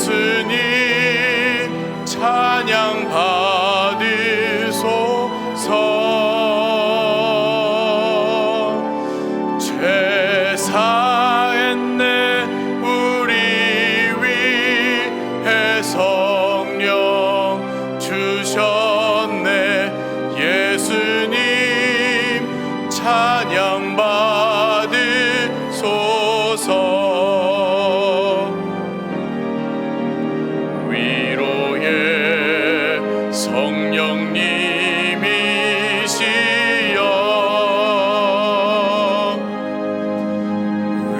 예수님 찬양 받으소서. 죄 사했네 우리 위해 성령 주셨네. 예수님 찬양 받으소서. 위로의 성령님이시여,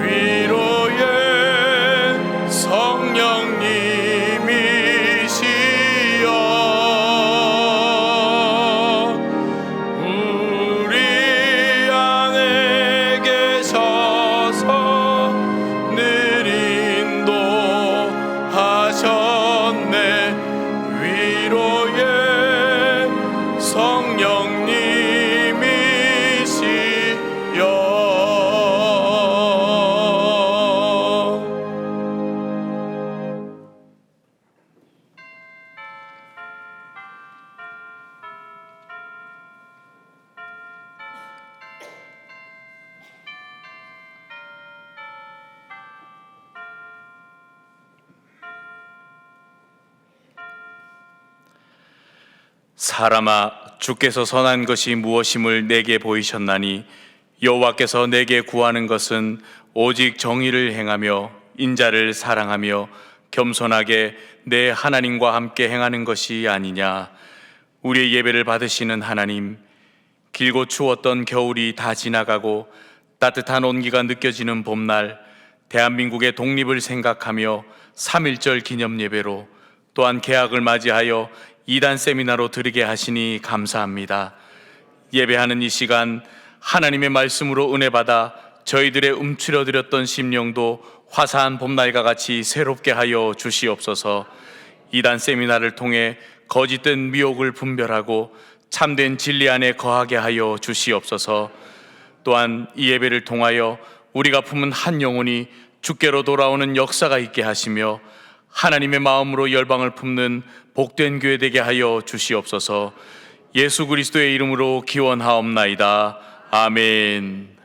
위로의 성령님이시여, 우리 안에 계셔서 늘 인도하셨네. 위로의 성령님이시여. 사람아, 주께서 선한 것이 무엇임을 내게 보이셨나니 여호와께서 내게 구하는 것은 오직 정의를 행하며 인자를 사랑하며 겸손하게 내 하나님과 함께 행하는 것이 아니냐. 우리의 예배를 받으시는 하나님, 길고 추웠던 겨울이 다 지나가고 따뜻한 온기가 느껴지는 봄날, 대한민국의 독립을 생각하며 3.1절 기념 예배로, 또한 개학을 맞이하여 2단 세미나로 드리게 하시니 감사합니다. 예배하는 이 시간 하나님의 말씀으로 은혜 받아 저희들의 움츠러들었던 심령도 화사한 봄날과 같이 새롭게 하여 주시옵소서. 2단 세미나를 통해 거짓된 미혹을 분별하고 참된 진리 안에 거하게 하여 주시옵소서. 또한 이 예배를 통하여 우리가 품은 한 영혼이 주께로 돌아오는 역사가 있게 하시며 하나님의 마음으로 열방을 품는 복된 교회 되게 하여 주시옵소서. 예수 그리스도의 이름으로 기원하옵나이다. 아멘.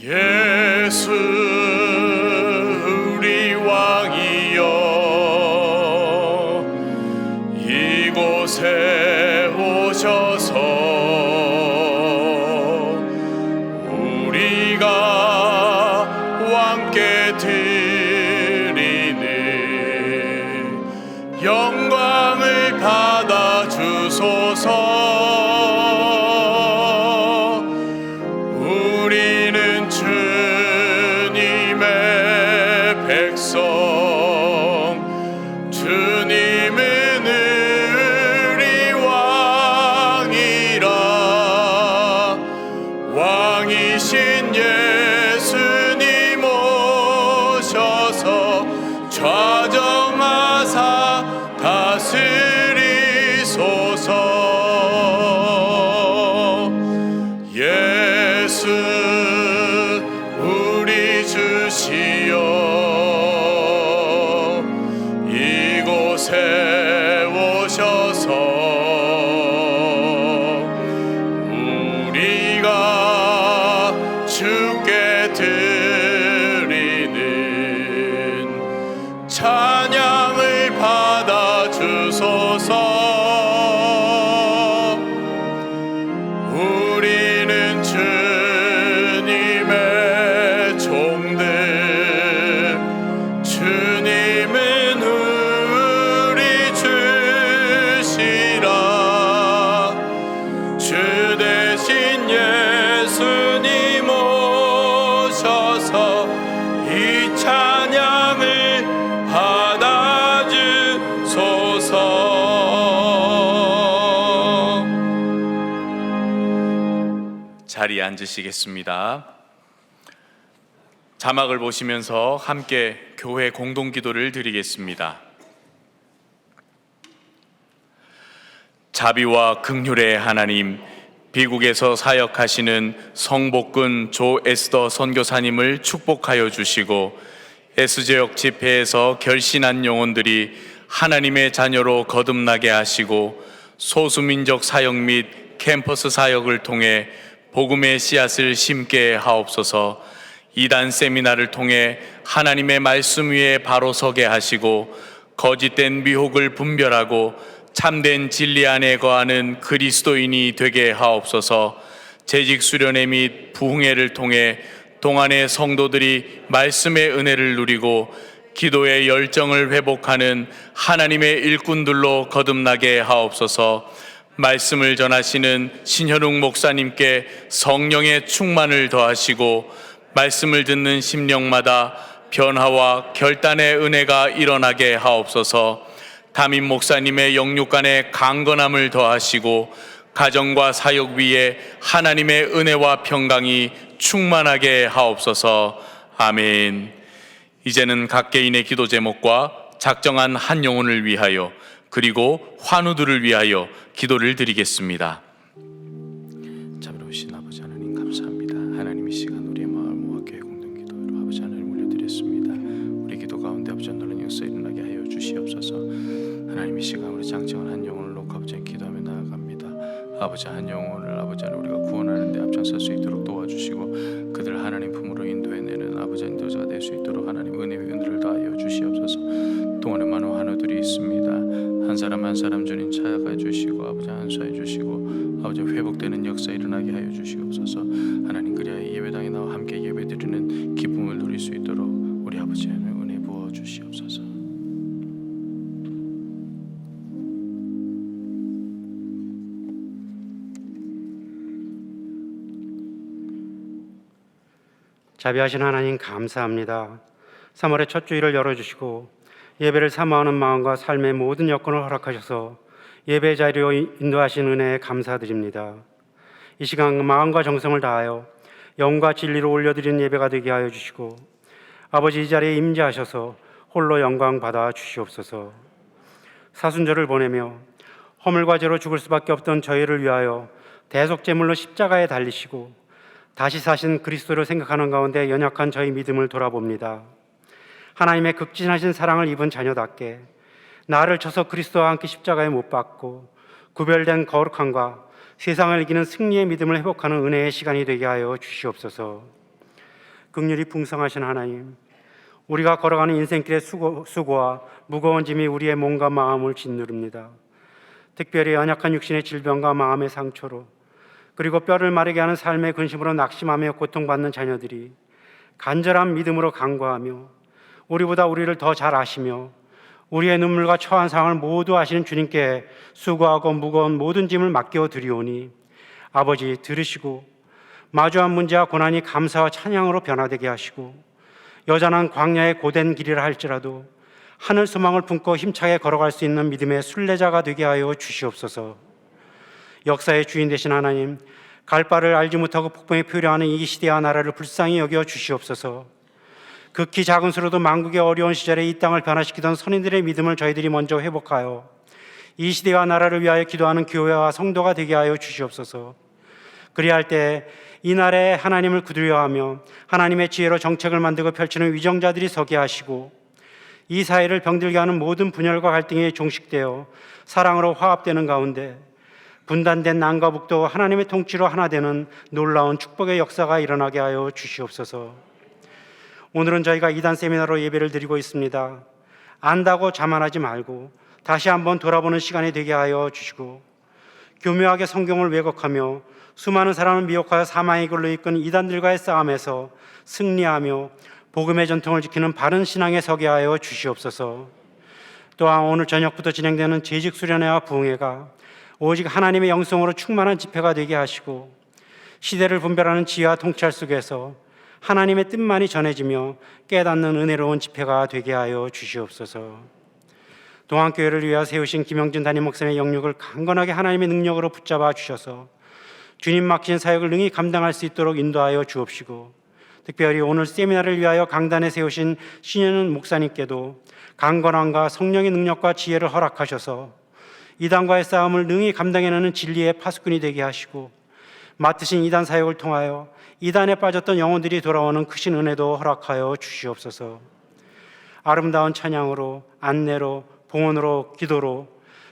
예수 우리 왕이여, 이곳에 오셔서 우리가 왕께 드리는 영광을 받아 주소서. 우리는 주님의 백성, 주님은 우리 왕이라. 왕이신 예수님 오셔서 좌정하사 다스리소서. 예수 우리 주시여, 이곳에 오셔서 우리가 주께 드리는 찬양을 받아 주소서. 자리에 앉으시겠습니다. 자막을 보시면서 함께 교회 공동기도를 드리겠습니다. 자비와 긍휼의 하나님, 미국에서 사역하시는 성복근 조 에스더 선교사님을 축복하여 주시고 S지역 집회에서 결신한 영혼들이 하나님의 자녀로 거듭나게 하시고 소수민족 사역 및 캠퍼스 사역을 통해 복음의 씨앗을 심게 하옵소서. 이단 세미나를 통해 하나님의 말씀 위에 바로 서게 하시고 거짓된 미혹을 분별하고 참된 진리 안에 거하는 그리스도인이 되게 하옵소서. 재직 수련회 및 부흥회를 통해 동안의 성도들이 말씀의 은혜를 누리고 기도의 열정을 회복하는 하나님의 일꾼들로 거듭나게 하옵소서. 말씀을 전하시는 신현웅 목사님께 성령의 충만을 더하시고 말씀을 듣는 심령마다 변화와 결단의 은혜가 일어나게 하옵소서. 담임 목사님의 영육간의 강건함을 더하시고 가정과 사역 위에 하나님의 은혜와 평강이 충만하게 하옵소서. 아멘. 이제는 각 개인의 기도 제목과 작정한 한 영혼을 위하여 그리고 환우들을 위하여 기도를 드리겠습니다. 자비로우신 아버지 하나님 감사합니다. 하나님 이 시간 우리의 마음과 교회 공동기도로 아버지 하나님 올려드렸습니다. 우리 기도 가운데 아버지 놀라는 역사 일어나게 하여 주시옵소서. 하나님 이 시간 우리 장정한 한 영혼을 놓고 아버지 기도하며 나아갑니다. 아버지 한 영혼을 아버지 하나님 우리가 구원하는 데 앞장설 수 있도록 도와주시고 그들 하나님 품으로 인도해내는 아버지 인도자가 될 수 있도록 하나님 은혜와 은혜를 다하여 주시옵소서. 동안에 많은 환우들이 있습니다. 한 사람 한 사람 주님 찾아가 주시고 아버지 안수해 주시고 아버지 회복되는 역사 일어나게 하여 주시옵소서. 하나님 그리하여 예배당에 나와 함께 예배드리는 기쁨을 누릴 수 있도록 우리 아버지 하나님 은혜 부어 주시옵소서. 자비하신 하나님 감사합니다. 3월의 첫 주일을 열어주시고 예배를 사모하는 마음과 삶의 모든 여건을 허락하셔서 예배 자리로 인도하신 은혜에 감사드립니다. 이 시간 마음과 정성을 다하여 영과 진리로 올려드리는 예배가 되게 하여 주시고 아버지 이 자리에 임재하셔서 홀로 영광 받아 주시옵소서. 사순절을 보내며 허물과 죄로 죽을 수밖에 없던 저희를 위하여 대속제물로 십자가에 달리시고 다시 사신 그리스도를 생각하는 가운데 연약한 저희 믿음을 돌아봅니다. 하나님의 극진하신 사랑을 입은 자녀답게 나를 쳐서 그리스도와 함께 십자가에 못 박고 구별된 거룩함과 세상을 이기는 승리의 믿음을 회복하는 은혜의 시간이 되게 하여 주시옵소서. 긍휼이 풍성하신 하나님, 우리가 걸어가는 인생길의 수고와 무거운 짐이 우리의 몸과 마음을 짓누릅니다. 특별히 연약한 육신의 질병과 마음의 상처로 그리고 뼈를 마르게 하는 삶의 근심으로 낙심하며 고통받는 자녀들이 간절한 믿음으로 간구하며 우리보다 우리를 더 잘 아시며 우리의 눈물과 처한 상황을 모두 아시는 주님께 수고하고 무거운 모든 짐을 맡겨 드리오니 아버지 들으시고 마주한 문제와 고난이 감사와 찬양으로 변화되게 하시고 여전한 광야의 고된 길이라 할지라도 하늘 소망을 품고 힘차게 걸어갈 수 있는 믿음의 순례자가 되게 하여 주시옵소서. 역사의 주인 되신 하나님, 갈 바를 알지 못하고 폭풍에 표류하는 이 시대와 나라를 불쌍히 여겨 주시옵소서. 극히 작은 수로도 만국의 어려운 시절에 이 땅을 변화시키던 선인들의 믿음을 저희들이 먼저 회복하여 이 시대와 나라를 위하여 기도하는 교회와 성도가 되게 하여 주시옵소서. 그리할 때 이 나라에 하나님을 두려워하며 하나님의 지혜로 정책을 만들고 펼치는 위정자들이 서게 하시고 이 사회를 병들게 하는 모든 분열과 갈등이 종식되어 사랑으로 화합되는 가운데 분단된 남과 북도 하나님의 통치로 하나 되는 놀라운 축복의 역사가 일어나게 하여 주시옵소서. 오늘은 저희가 이단 세미나로 예배를 드리고 있습니다. 안다고 자만하지 말고 다시 한번 돌아보는 시간이 되게 하여 주시고 교묘하게 성경을 왜곡하며 수많은 사람을 미혹하여 사망의 길로 이끈 이단들과의 싸움에서 승리하며 복음의 전통을 지키는 바른 신앙에 서게 하여 주시옵소서. 또한 오늘 저녁부터 진행되는 재직 수련회와 부흥회가 오직 하나님의 영성으로 충만한 집회가 되게 하시고 시대를 분별하는 지혜와 통찰 속에서 하나님의 뜻만이 전해지며 깨닫는 은혜로운 집회가 되게 하여 주시옵소서. 동안교회를 위하여 세우신 김영준 담임 목사님의 영육을 강건하게 하나님의 능력으로 붙잡아 주셔서 주님 맡긴 사역을 능히 감당할 수 있도록 인도하여 주옵시고, 특별히 오늘 세미나를 위하여 강단에 세우신 신현은 목사님께도 강건함과 성령의 능력과 지혜를 허락하셔서 이단과의 싸움을 능히 감당해내는 진리의 파수꾼이 되게 하시고, 맡으신 이단 사역을 통하여 이단에 빠졌던 영혼들이 돌아오는 크신 은혜도 허락하여 주시옵소서. 아름다운 찬양으로, 안내로, 봉헌으로, 기도로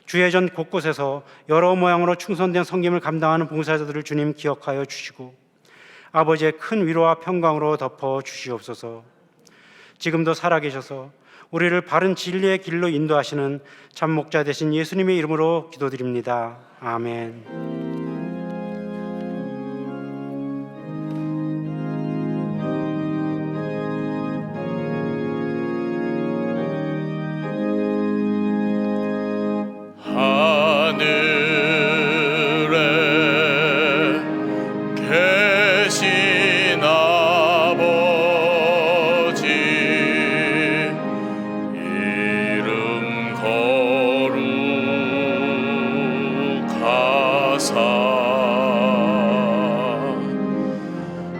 주의 전 곳곳에서 여러 모양으로 충성된 섬김을 감당하는 봉사자들을 주님 기억하여 주시고, 아버지의 큰 위로와 평강으로 덮어 주시옵소서. 지금도 살아계셔서 우리를 바른 진리의 길로 인도하시는 참 목자 되신 예수님의 이름으로 기도드립니다. 아멘.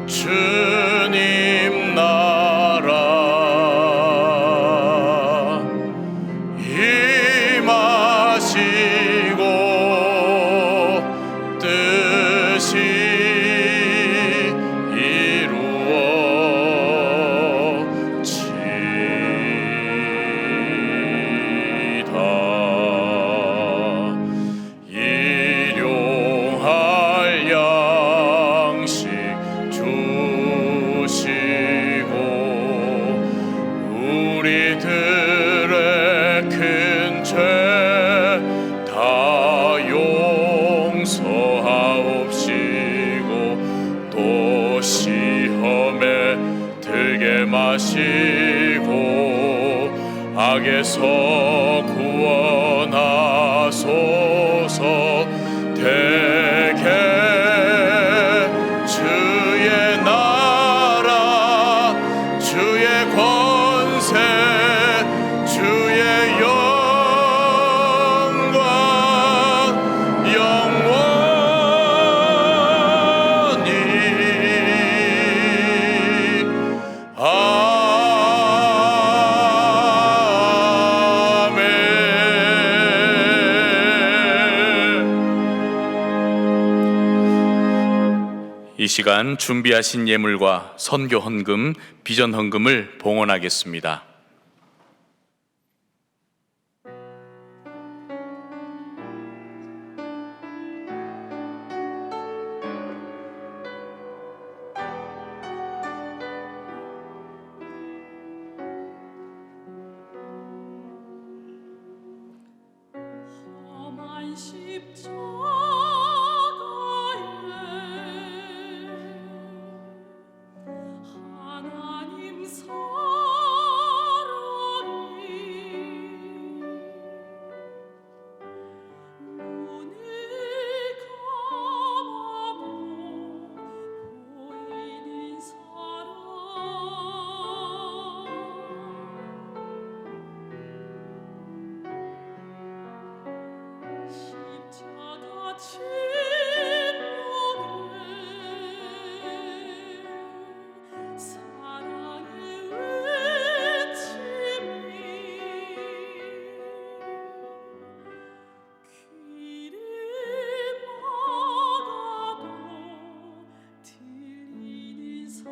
주님 나라 임하시고 뜻이 이루어지다. 일용할 양식 주시고 우리들의 큰 죄 다 용서하옵시고 또 시험에 들게 마시고 악에서 구원하소서. 대개 주의 나라 주의 권세 주의 영광 영원히 이 시간 준비하신 예물과 선교 헌금, 비전 헌금을 봉헌하겠습니다. 험한 십자가에 하나님 사랑이 눈을 감아도 보이는 사랑 십자가 침묵에 사랑의 외침이 귀를 막아도 들리는 사랑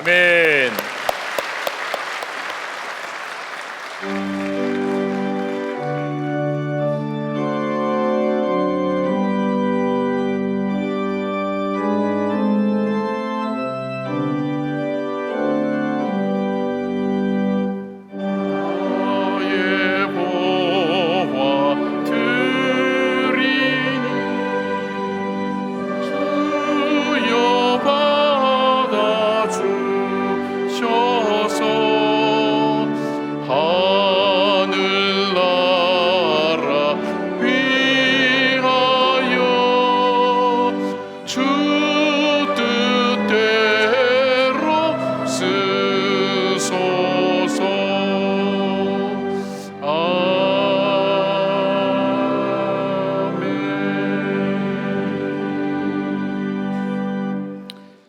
아멘. 나의 보화 드리니 주여 받아 주셔서 하늘나라 위하여 주 뜻대로 쓰소서. 아멘.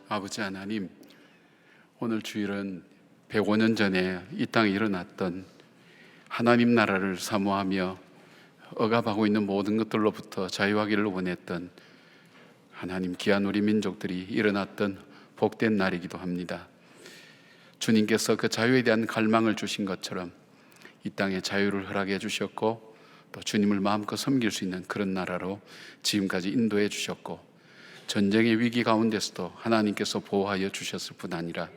아버지 하나님, 오늘 주일은 105년 전에 이 땅에 일어났던 하나님 나라를 사모하며 억압하고 있는 모든 것들로부터 자유하기를 원했던 하나님 귀한 우리 민족들이 일어났던 복된 날이기도 합니다. 주님께서 그 자유에 대한 갈망을 주신 것처럼 이 땅에 자유를 허락해 주셨고, 또 주님을 마음껏 섬길 수 있는 그런 나라로 지금까지 인도해 주셨고, 전쟁의 위기 가운데서도 하나님께서 보호하여 주셨을 뿐 아니라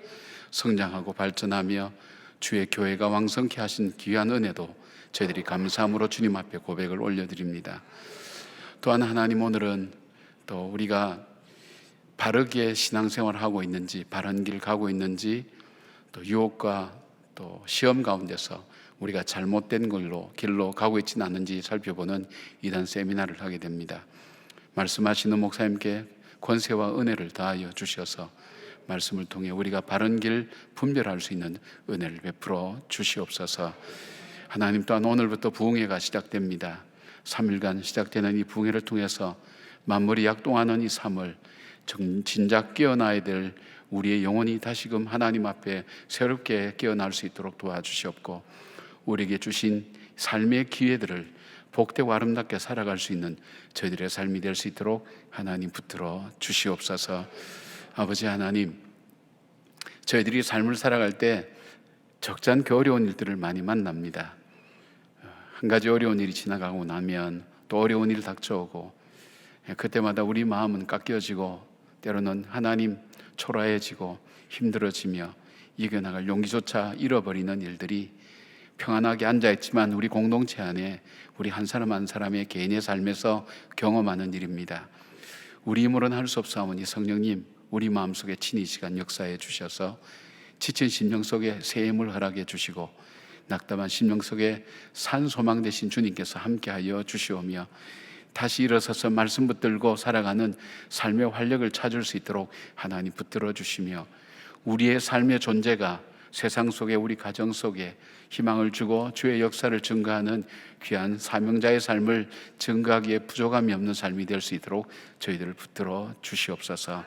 성장하고 발전하며 주의 교회가 왕성케 하신 귀한 은혜도 저희들이 감사함으로 주님 앞에 고백을 올려드립니다. 또한 하나님, 오늘은 또 우리가 바르게 신앙생활을 하고 있는지, 바른 길 가고 있는지, 또 유혹과 또 시험 가운데서 우리가 잘못된 길로 가고 있지는 않은지 살펴보는 이단 세미나를 하게 됩니다. 말씀하시는 목사님께 권세와 은혜를 다하여 주셔서 말씀을 통해 우리가 바른 길 분별할 수 있는 은혜를 베풀어 주시옵소서. 하나님, 또한 오늘부터 부흥회가 시작됩니다. 3일간 시작되는 이 부흥회를 통해서 만물이 약동하는 이 3월 진작 깨어나야 될 우리의 영혼이 다시금 하나님 앞에 새롭게 깨어날 수 있도록 도와주시옵고, 우리에게 주신 삶의 기회들을 복되고 아름답게 살아갈 수 있는 저희들의 삶이 될 수 있도록 하나님 붙들어 주시옵소서. 아버지 하나님, 저희들이 삶을 살아갈 때 적잖게 어려운 일들을 많이 만납니다. 한 가지 어려운 일이 지나가고 나면 또 어려운 일이 닥쳐오고, 그때마다 우리 마음은 깎여지고 때로는 하나님 초라해지고 힘들어지며 이겨나갈 용기조차 잃어버리는 일들이 평안하게 앉아있지만 우리 공동체 안에 우리 한 사람 한 사람의 개인의 삶에서 경험하는 일입니다. 우리 힘으로는 할 수 없사오니 성령님, 우리 마음속에 친히 이 시간 역사해 주셔서 지친 심령 속에 새 힘을 허락해 주시고, 낙담한 심령 속에 산 소망 되신 주님께서 함께하여 주시오며, 다시 일어서서 말씀 붙들고 살아가는 삶의 활력을 찾을 수 있도록 하나님 붙들어 주시며, 우리의 삶의 존재가 세상 속에, 우리 가정 속에 희망을 주고 주의 역사를 증거하는 귀한 사명자의 삶을 증거하기에 부족함이 없는 삶이 될 수 있도록 저희들을 붙들어 주시옵소서.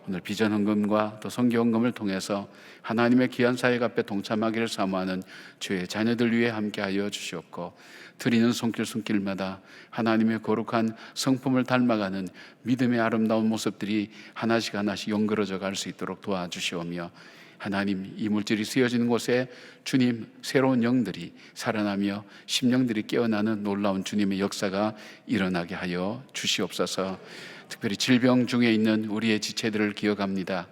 오늘 비전 헌금과 또 선교 헌금을 통해서 하나님의 귀한 사역 앞에 동참하기를 사모하는 주의 자녀들 위해 함께하여 주시옵고, 드리는 손길마다 하나님의 거룩한 성품을 닮아가는 믿음의 아름다운 모습들이 하나씩 연그러져 갈 수 있도록 도와주시오며, 하나님, 이 물질이 쓰여지는 곳에 주님 새로운 영들이 살아나며 심령들이 깨어나는 놀라운 주님의 역사가 일어나게 하여 주시옵소서. 특별히 질병 중에 있는 우리의 지체들을 기억합니다.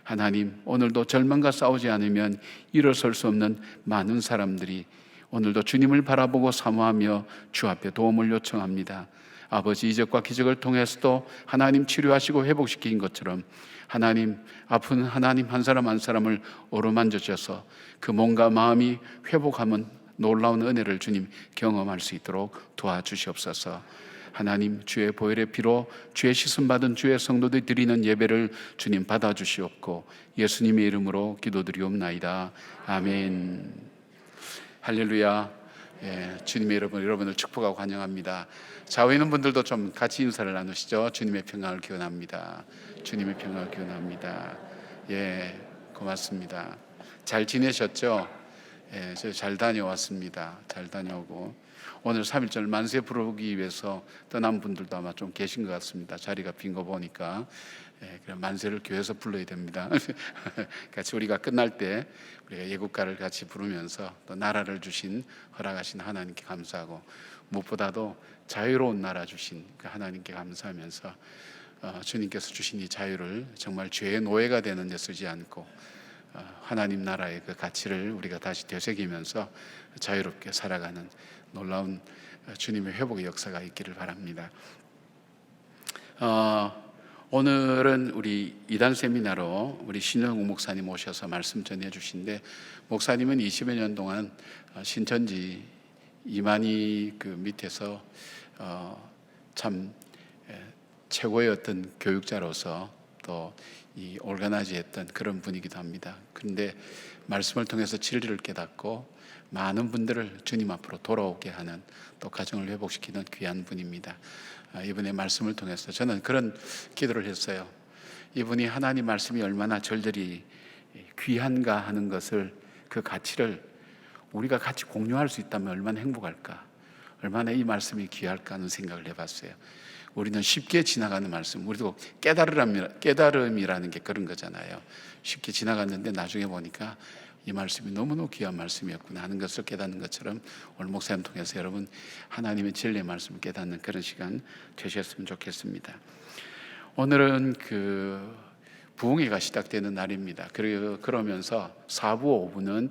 하나님, 오늘도 절망과 싸우지 않으면 일어설 수 없는 많은 사람들이 오늘도 주님을 바라보고 사모하며 주 앞에 도움을 요청합니다. 아버지, 이적과 기적을 통해서도 하나님 치료하시고 회복시킨 것처럼 하나님, 아픈 하나님 한 사람 한 사람을 어루만져 주셔서 그 몸과 마음이 회복하면 놀라운 은혜를 주님 경험할 수 있도록 도와주시옵소서. 하나님, 주의 보혈의 피로 주의 씻음받은 주의 성도들이 드리는 예배를 주님 받아주시옵고, 예수님의 이름으로 기도드리옵나이다. 아멘. 할렐루야. 주님의 이름으로 여러분을 축복하고 환영합니다. 좌우에 있는 분들도 좀 같이 인사를 나누시죠. 주님의 평강을 기원합니다. 주님의 평강을 기원합니다. 고맙습니다. 잘 지내셨죠? 저 잘 다녀왔습니다. 잘 다녀오고, 오늘 3.1절 만세 부르기 위해서 떠난 분들도 아마 좀 계신 것 같습니다. 자리가 빈 거 보니까. 그럼 만세를 교회에서 불러야 됩니다. 같이 우리가 끝날 때 우리가 예국가를 같이 부르면서 또 나라를 주신 허락하신 하나님께 감사하고 무엇보다도 자유로운 나라 주신 그 하나님께 감사하면서 주님께서 주신 이 자유를 정말 죄의 노예가 되는 데 쓰지 않고 하나님 나라의 그 가치를 우리가 다시 되새기면서 자유롭게 살아가는 놀라운 주님의 회복의 역사가 있기를 바랍니다. 오늘은 우리 이단 세미나로 우리 신영욱 목사님 오셔서 말씀 전해 주신데, 목사님은 20여 년 동안 신천지 이만희 그 밑에서 참 최고의 어떤 교육자로서 또 이 올가나지했던 그런 분이기도 합니다. 그런데 말씀을 통해서 진리를 깨닫고 많은 분들을 주님 앞으로 돌아오게 하는, 또 가정을 회복시키는 귀한 분입니다. 이분의 말씀을 통해서 저는 그런 기도를 했어요. 이분이 하나님 말씀이 얼마나 절절히 귀한가 하는 것을, 그 가치를 우리가 같이 공유할 수 있다면 얼마나 행복할까, 얼마나 이 말씀이 귀할까 하는 생각을 해봤어요. 우리는 쉽게 지나가는 말씀, 우리도 깨달음이라는 게 그런 거잖아요. 쉽게 지나갔는데 나중에 보니까 이 말씀이 너무너무 귀한 말씀이었구나 하는 것을 깨닫는 것처럼, 오늘 목사님 통해서 여러분 하나님의 진리의 말씀을 깨닫는 그런 시간 되셨으면 좋겠습니다. 오늘은 그 부흥회가 시작되는 날입니다. 그러면서 4부 5부는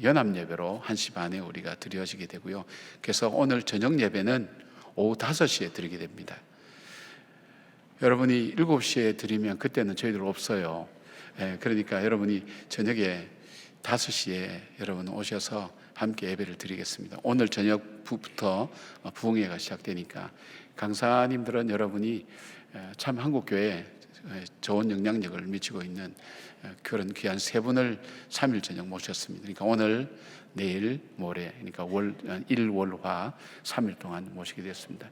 연합 예배로 1시 반에 우리가 드려지게 되고요. 그래서 오늘 저녁 예배는 오후 5시에 드리게 됩니다. 여러분이 7시에 드리면 그때는 저희들 없어요. 그러니까 여러분이 저녁에 5시에 여러분 오셔서 함께 예배를 드리겠습니다. 오늘 저녁부터 부흥회가 시작되니까 강사님들은 여러분이 참 한국교회에 좋은 영향력을 미치고 있는 그런 귀한 세 분을 3일 저녁 모셨습니다. 그러니까 오늘, 내일, 모레, 그러니까 일, 월, 화 3일 동안 모시게 되었습니다.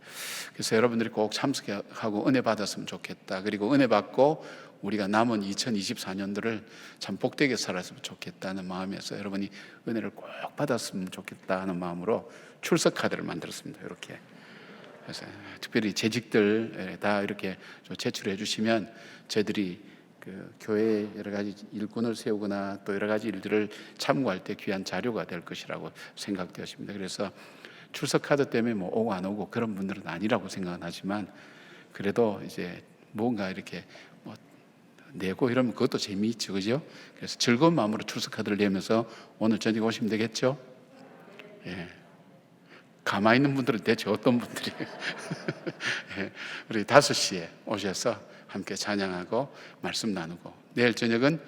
그래서 여러분들이 꼭 참석하고 은혜 받았으면 좋겠다. 그리고 은혜 받고 우리가 남은 2024년도를 참 복되게 살았으면 좋겠다는 마음에서 여러분이 은혜를 꼭 받았으면 좋겠다 하는 마음으로 출석 카드를 만들었습니다. 이렇게. 그래서 특별히 재직들 다 이렇게 제출해 주시면 저희들이 그 교회에 여러 가지 일꾼을 세우거나 또 여러 가지 일들을 참고할 때 귀한 자료가 될 것이라고 생각되었습니다. 그래서 출석 카드 때문에 뭐 오고 안 오고 그런 분들은 아니라고 생각은 하지만, 그래도 이제 뭔가 이렇게 뭐 내고 이러면 그것도 재미있죠, 그죠? 그래서 즐거운 마음으로 출석 카드를 내면서 오늘 저녁 오시면 되겠죠? 예. 가만히 있는 분들은 대체 어떤 분들이 우리 5시에 오셔서 함께 찬양하고 말씀 나누고, 내일 저녁은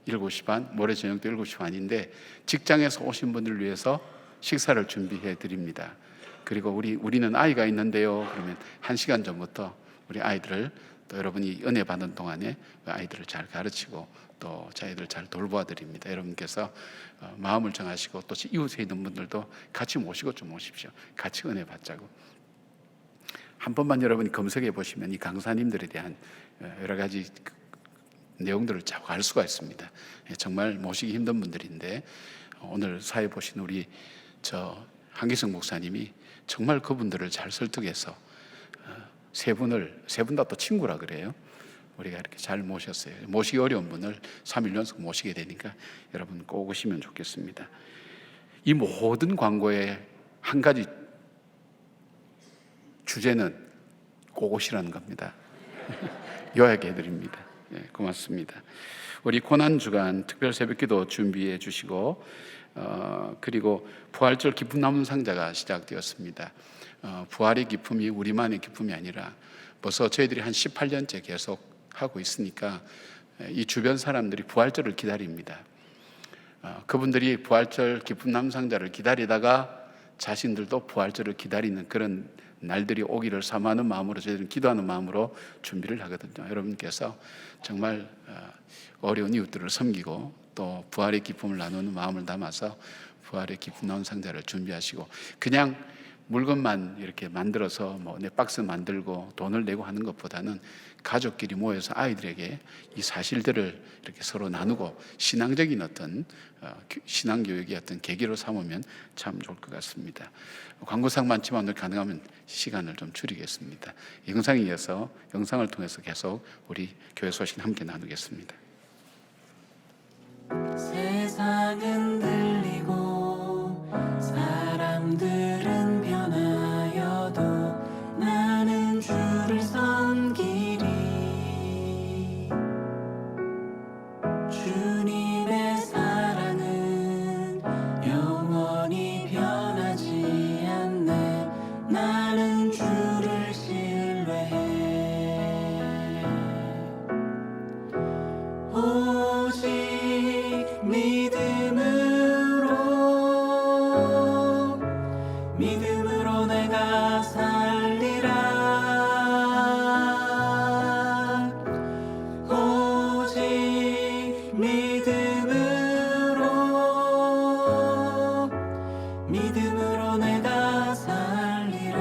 7시 반, 모레 저녁도 7시 반인데 직장에서 오신 분들을 위해서 식사를 준비해 드립니다. 그리고 우리는 아이가 있는데요, 그러면 1시간 전부터 우리 아이들을, 또 여러분이 은혜 받는 동안에 아이들을 잘 가르치고 또 자기들 잘 돌보아 드립니다. 여러분께서 마음을 정하시고 또 이웃에 있는 분들도 같이 모시고 좀 오십시오. 같이 은혜 받자고. 한 번만 여러분이 검색해 보시면 이 강사님들에 대한 여러 가지 내용들을 자꾸 알 수가 있습니다. 정말 모시기 힘든 분들인데, 오늘 사회 보신 우리 한기성 목사님이 정말 그분들을 잘 설득해서 세 분 다 또 친구라 그래요. 우리가 이렇게 잘 모셨어요. 모시기 어려운 분을 3일 연속 모시게 되니까 여러분 꼭 오시면 좋겠습니다. 이 모든 광고의 한 가지 주제는 꼭 오시라는 겁니다. 요약해드립니다. 네, 고맙습니다. 우리 고난주간 특별 새벽기도 준비해 주시고, 그리고 부활절 기쁨 나무 상자가 시작되었습니다. 부활의 기쁨이 우리만의 기쁨이 아니라 벌써 저희들이 한 18년째 계속 하고 있으니까 이 주변 사람들이 부활절을 기다립니다. 그분들이 부활절 기쁨 나무 상자를 기다리다가 자신들도 부활절을 기다리는 그런 날들이 오기를 사모하는 마음으로 저희들은 기도하는 마음으로 준비를 하거든요. 여러분께서 정말 어려운 이웃들을 섬기고 또 부활의 기쁨을 나누는 마음을 담아서 부활의 기쁨 나온 상자를 준비하시고, 그냥 물건만 이렇게 만들어서 뭐 내 박스 만들고 돈을 내고 하는 것보다는 가족끼리 모여서 아이들에게 이 사실들을 이렇게 서로 나누고 신앙적인 어떤 신앙 교육의 어떤 계기로 삼으면 참 좋을 것 같습니다. 광고상 많지만 오늘 가능하면 시간을 좀 줄이겠습니다. 이 영상에 이어서 영상을 통해서 계속 우리 교회 소식 함께 나누겠습니다. 세상은 들리고 사람들은 변하여도 나는 주를 섬기리. 주님의 사랑은 영원히 변하지 않네. 나는 주를 신뢰해. 오직 믿음으로 내가 살리라. 오직 믿음으로 내가 살리라.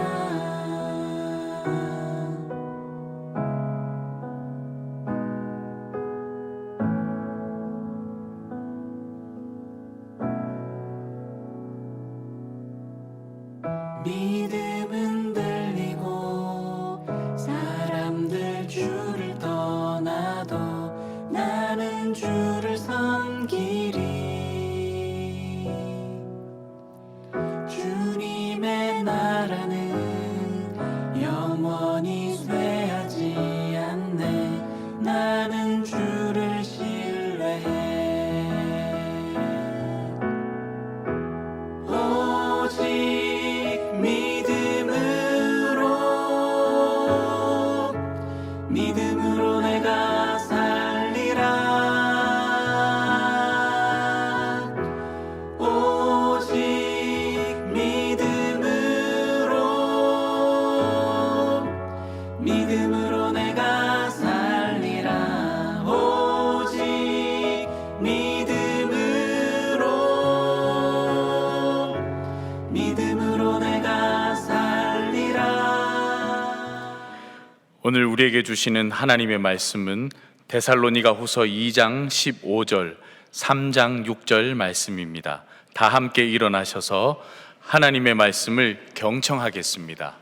믿음은 들리고 사람들 주를 떠나도 나는 주를 섬기리. 주님의 나라는 영원히 쇠하지 않네. 나는 주를 신뢰해. 오직 믿음으로 내가 살리라. 오직 믿음으로 내가 살리라. 오직 믿음으로 내가 살리라. 오늘 우리에게 주시는 하나님의 말씀은 데살로니가 후서 2장 15절, 3장 6절 말씀입니다. 다 함께 일어나셔서 하나님의 말씀을 경청하겠습니다.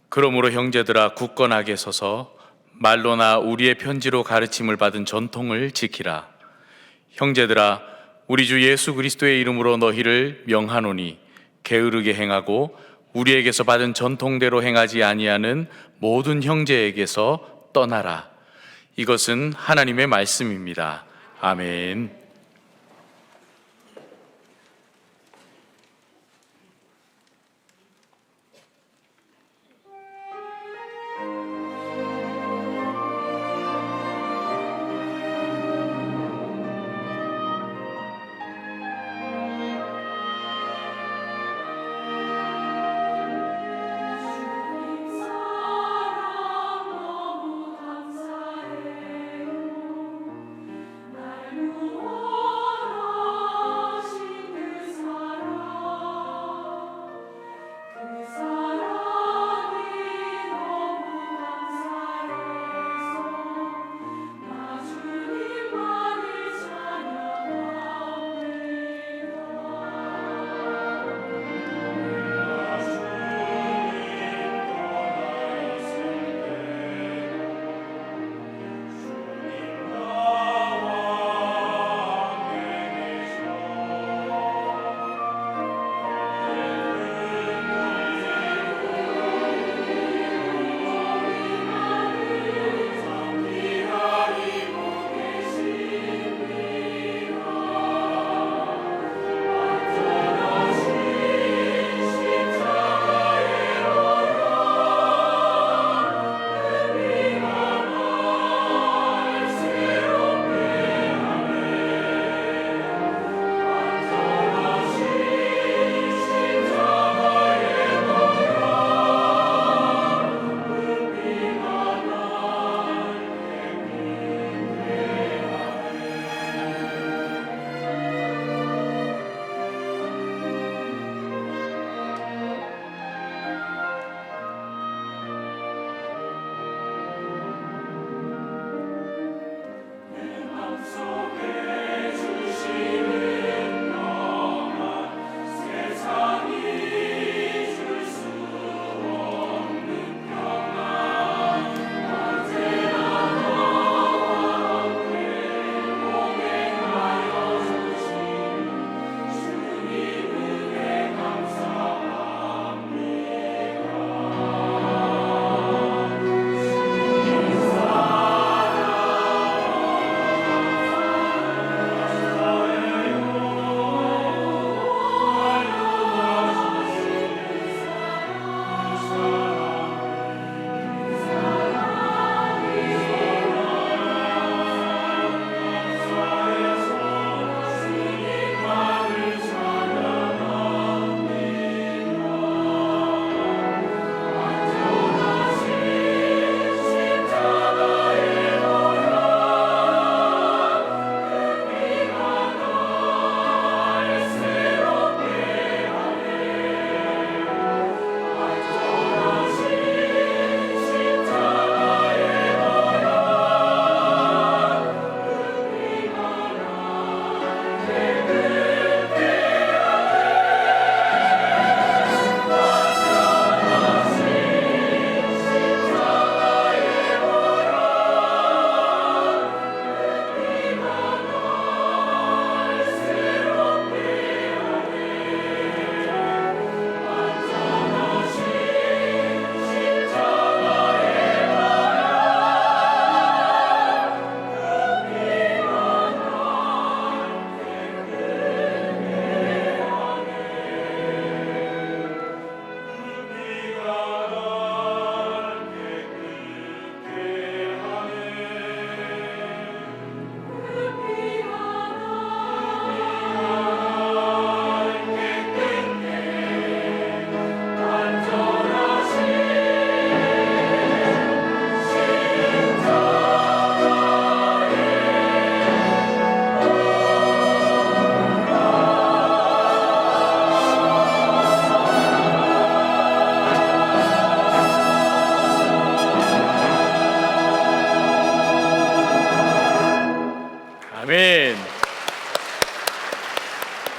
그러므로 형제들아 굳건하게 서서 말로나 우리의 편지로 가르침을 받은 전통을 지키라. 형제들아 우리 주 예수 그리스도의 이름으로 너희를 명하노니 게으르게 행하고 우리에게서 받은 전통대로 행하지 아니하는 모든 형제에게서 떠나라. 이것은 하나님의 말씀입니다. 아멘. 사랑 너무 감사해요. 날 무엇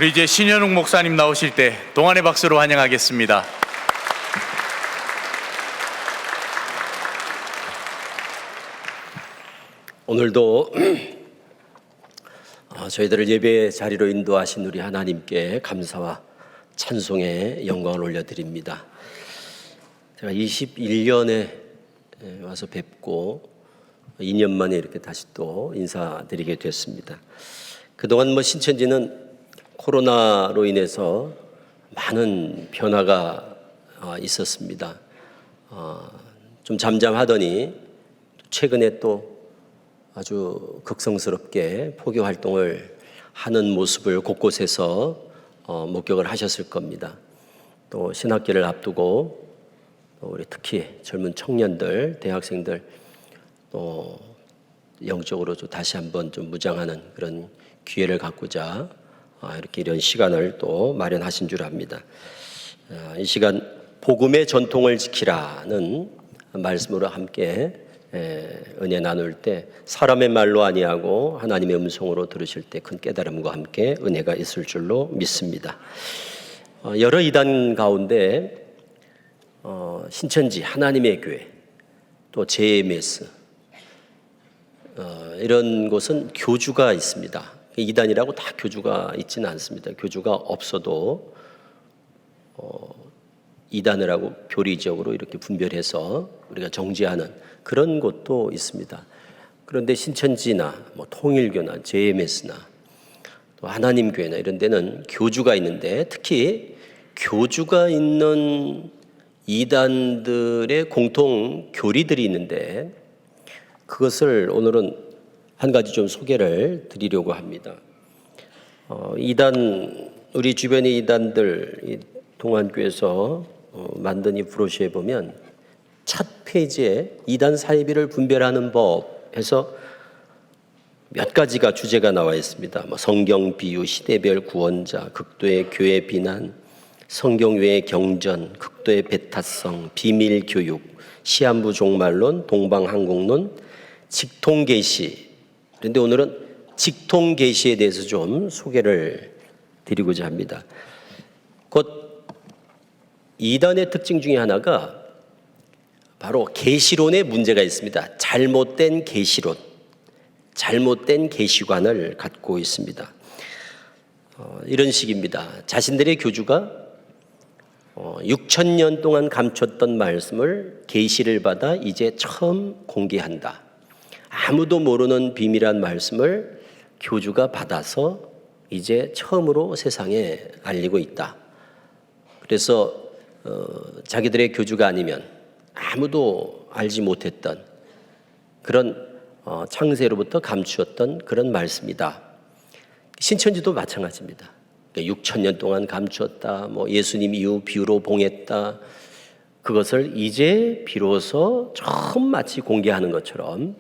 우리 이제 신현욱 목사님 나오실 때 동안의 박수로 환영하겠습니다. 오늘도 저희들을 예배 자리로 인도하신 우리 하나님께 감사와 찬송의 영광을 올려드립니다. 제가 21년에 와서 뵙고 2년 만에 이렇게 다시 또 인사드리게 됐습니다. 그동안 신천지는 코로나로 인해서 많은 변화가 있었습니다. 좀 잠잠하더니 최근에 또 아주 극성스럽게 포교 활동을 하는 모습을 곳곳에서 목격을 하셨을 겁니다. 또 신학기를 앞두고 우리 특히 젊은 청년들, 대학생들 또 영적으로 좀 다시 한번 좀 무장하는 그런 기회를 갖고자 이렇게 이런 시간을 또 마련하신 줄 압니다. 이 시간 복음의 전통을 지키라는 말씀으로 함께 은혜 나눌 때 사람의 말로 아니하고 하나님의 음성으로 들으실 때 큰 깨달음과 함께 은혜가 있을 줄로 믿습니다. 여러 이단 가운데 신천지, 하나님의 교회, 또 JMS 이런 곳은 교주가 있습니다. 이단이라고 다 교주가 있지는 않습니다. 교주가 없어도 이단을 하고 교리적으로 이렇게 분별해서 우리가 정죄하는 그런 곳도 있습니다. 그런데 신천지나 통일교나 JMS나 또 하나님교회나 이런 데는 교주가 있는데 특히 교주가 있는 이단들의 공통 교리들이 있는데 그것을 오늘은 한 가지 좀 소개를 드리려고 합니다. 이단 우리 주변의 이단들 동안교에서 만든 이 브로셔에 보면 첫 페이지에 이단 사이비를 분별하는 법 해서 몇 가지가 주제가 나와 있습니다. 성경 비유, 시대별 구원자, 극도의 교회 비난, 성경 외의 경전, 극도의 배타성, 비밀 교육, 시한부 종말론, 동방항공론, 직통계시. 그런데 오늘은 직통계시에 대해서 좀 소개를 드리고자 합니다. 곧 이단의 특징 중에 하나가 바로 계시론에 문제가 있습니다. 잘못된 계시론, 잘못된 계시관을 갖고 있습니다. 이런 식입니다. 자신들의 교주가 6,000년 동안 감췄던 말씀을 계시를 받아 이제 처음 공개한다. 아무도 모르는 비밀한 말씀을 교주가 받아서 이제 처음으로 세상에 알리고 있다. 그래서 자기들의 교주가 아니면 아무도 알지 못했던 그런 창세로부터 감추었던 그런 말씀이다. 신천지도 마찬가지입니다. 6,000년 동안 감추었다. 예수님 이후 비유로 봉했다. 그것을 이제 비로소 처음 마치 공개하는 것처럼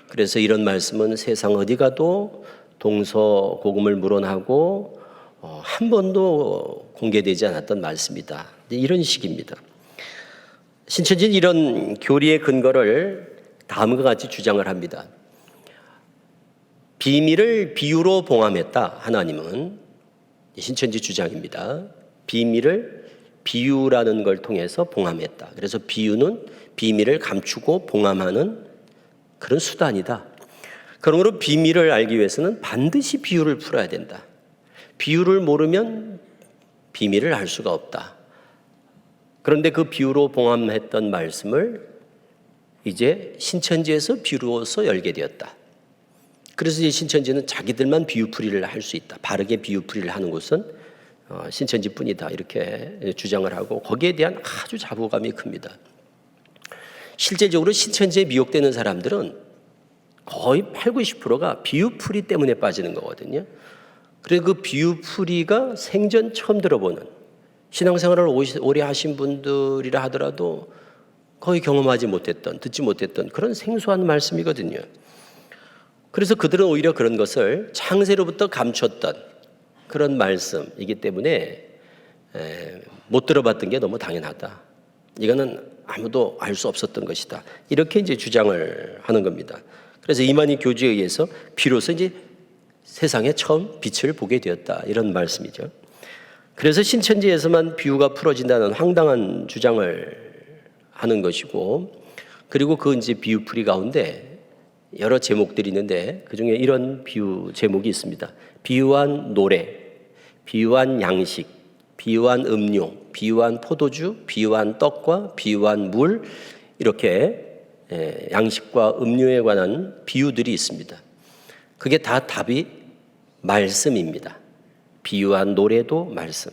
그래서 이런 말씀은 세상 어디 가도 동서고금을 물어나고 한 번도 공개되지 않았던 말씀이다. 이런 식입니다. 신천지는 이런 교리의 근거를 다음과 같이 주장을 합니다. 비밀을 비유로 봉함했다. 하나님은 신천지 주장입니다. 비밀을 비유라는 걸 통해서 봉함했다. 그래서 비유는 비밀을 감추고 봉함하는 그런 수단이다. 그러므로 비밀을 알기 위해서는 반드시 비유를 풀어야 된다. 비유를 모르면 비밀을 알 수가 없다. 그런데 그 비유로 봉함했던 말씀을 이제 신천지에서 비유로서 열게 되었다. 그래서 이제 신천지는 자기들만 비유풀이를 할 수 있다. 바르게 비유풀이를 하는 곳은 신천지뿐이다. 이렇게 주장을 하고 거기에 대한 아주 자부감이 큽니다. 실제적으로 신천지에 미혹되는 사람들은 거의 80~90%가 비유풀이 때문에 빠지는 거거든요. 그래서 그 비유풀이가 생전 처음 들어보는 신앙생활을 오래 하신 분들이라 하더라도 거의 경험하지 못했던, 듣지 못했던 그런 생소한 말씀이거든요. 그래서 그들은 오히려 그런 것을 창세로부터 감췄던 그런 말씀이기 때문에 못 들어봤던 게 너무 당연하다. 이거는 아무도 알 수 없었던 것이다. 이렇게 이제 주장을 하는 겁니다. 그래서 이만희 교주에 의해서 비로소 이제 세상에 처음 빛을 보게 되었다. 이런 말씀이죠. 그래서 신천지에서만 비유가 풀어진다는 황당한 주장을 하는 것이고, 그리고 그 이제 비유풀이 가운데 여러 제목들이 있는데 그 중에 이런 비유 제목이 있습니다. 비유한 노래, 비유한 양식, 비유한 음료, 비유한 포도주, 비유한 떡과 비유한 물, 이렇게 양식과 음료에 관한 비유들이 있습니다. 그게 다 답이 말씀입니다. 비유한 노래도 말씀.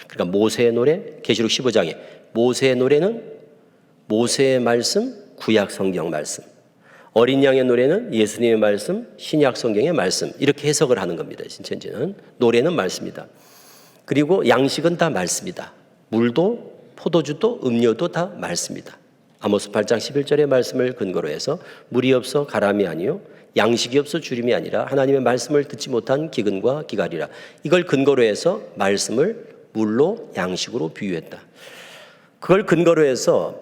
그러니까 모세의 노래, 계시록 15장에 모세의 노래는 모세의 말씀, 구약 성경 말씀. 어린 양의 노래는 예수님의 말씀, 신약 성경의 말씀. 이렇게 해석을 하는 겁니다. 신천지는 노래는 말씀이다. 그리고 양식은 다 말씀이다. 물도 포도주도 음료도 다 말씀이다. 아모스 8장 11절의 말씀을 근거로 해서 물이 없어 가람이 아니요 양식이 없어 주림이 아니라 하나님의 말씀을 듣지 못한 기근과 기갈이라. 이걸 근거로 해서 말씀을 물로 양식으로 비유했다. 그걸 근거로 해서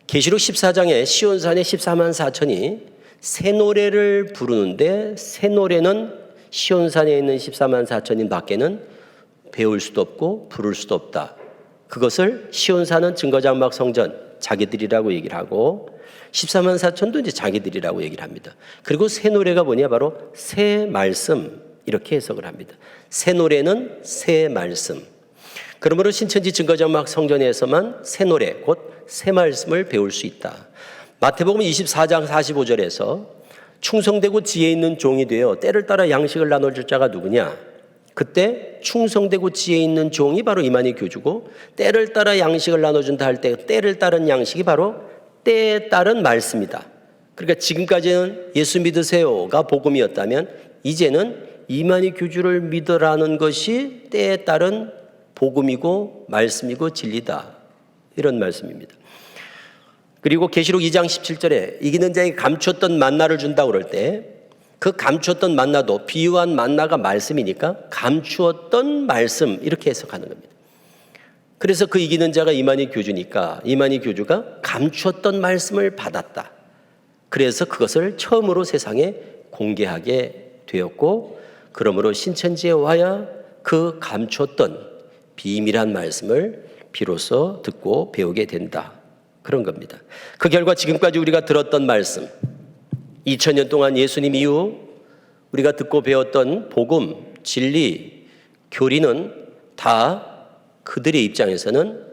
계시록 14장에 시온산에 14만 4천이 새 노래를 부르는데, 새 노래는 시온산에 있는 14만 4천인 밖에는 배울 수도 없고 부를 수도 없다. 그것을 시온산은 증거장막 성전 자기들이라고 얘기를 하고, 14만 4천도 이제 자기들이라고 얘기를 합니다. 그리고 새 노래가 뭐냐, 바로 새 말씀, 이렇게 해석을 합니다. 새 노래는 새 말씀. 그러므로 신천지 증거장막 성전에서만 새 노래, 곧 새 말씀을 배울 수 있다. 마태복음 24장 45절에서 충성되고 지혜 있는 종이 되어 때를 따라 양식을 나눠줄 자가 누구냐? 그때 충성되고 지혜 있는 종이 바로 이만희 교주고, 때를 따라 양식을 나눠준다 할 때 때를 따른 양식이 바로 때에 따른 말씀이다. 그러니까 지금까지는 예수 믿으세요가 복음이었다면 이제는 이만희 교주를 믿으라는 것이 때에 따른 복음이고 말씀이고 진리다. 이런 말씀입니다. 그리고 계시록 2장 17절에 이기는 자에게 감추었던 만나를 준다고 그럴 때 그 감추었던 만나도 비유한 만나가 말씀이니까 감추었던 말씀, 이렇게 해석하는 겁니다. 그래서 그 이기는 자가 이만희 교주니까 이만희 교주가 감추었던 말씀을 받았다. 그래서 그것을 처음으로 세상에 공개하게 되었고, 그러므로 신천지에 와야 그 감추었던 비밀한 말씀을 비로소 듣고 배우게 된다. 그런 겁니다. 그 결과 지금까지 우리가 들었던 말씀, 2000년 동안 예수님 이후 우리가 듣고 배웠던 복음, 진리, 교리는 다 그들의 입장에서는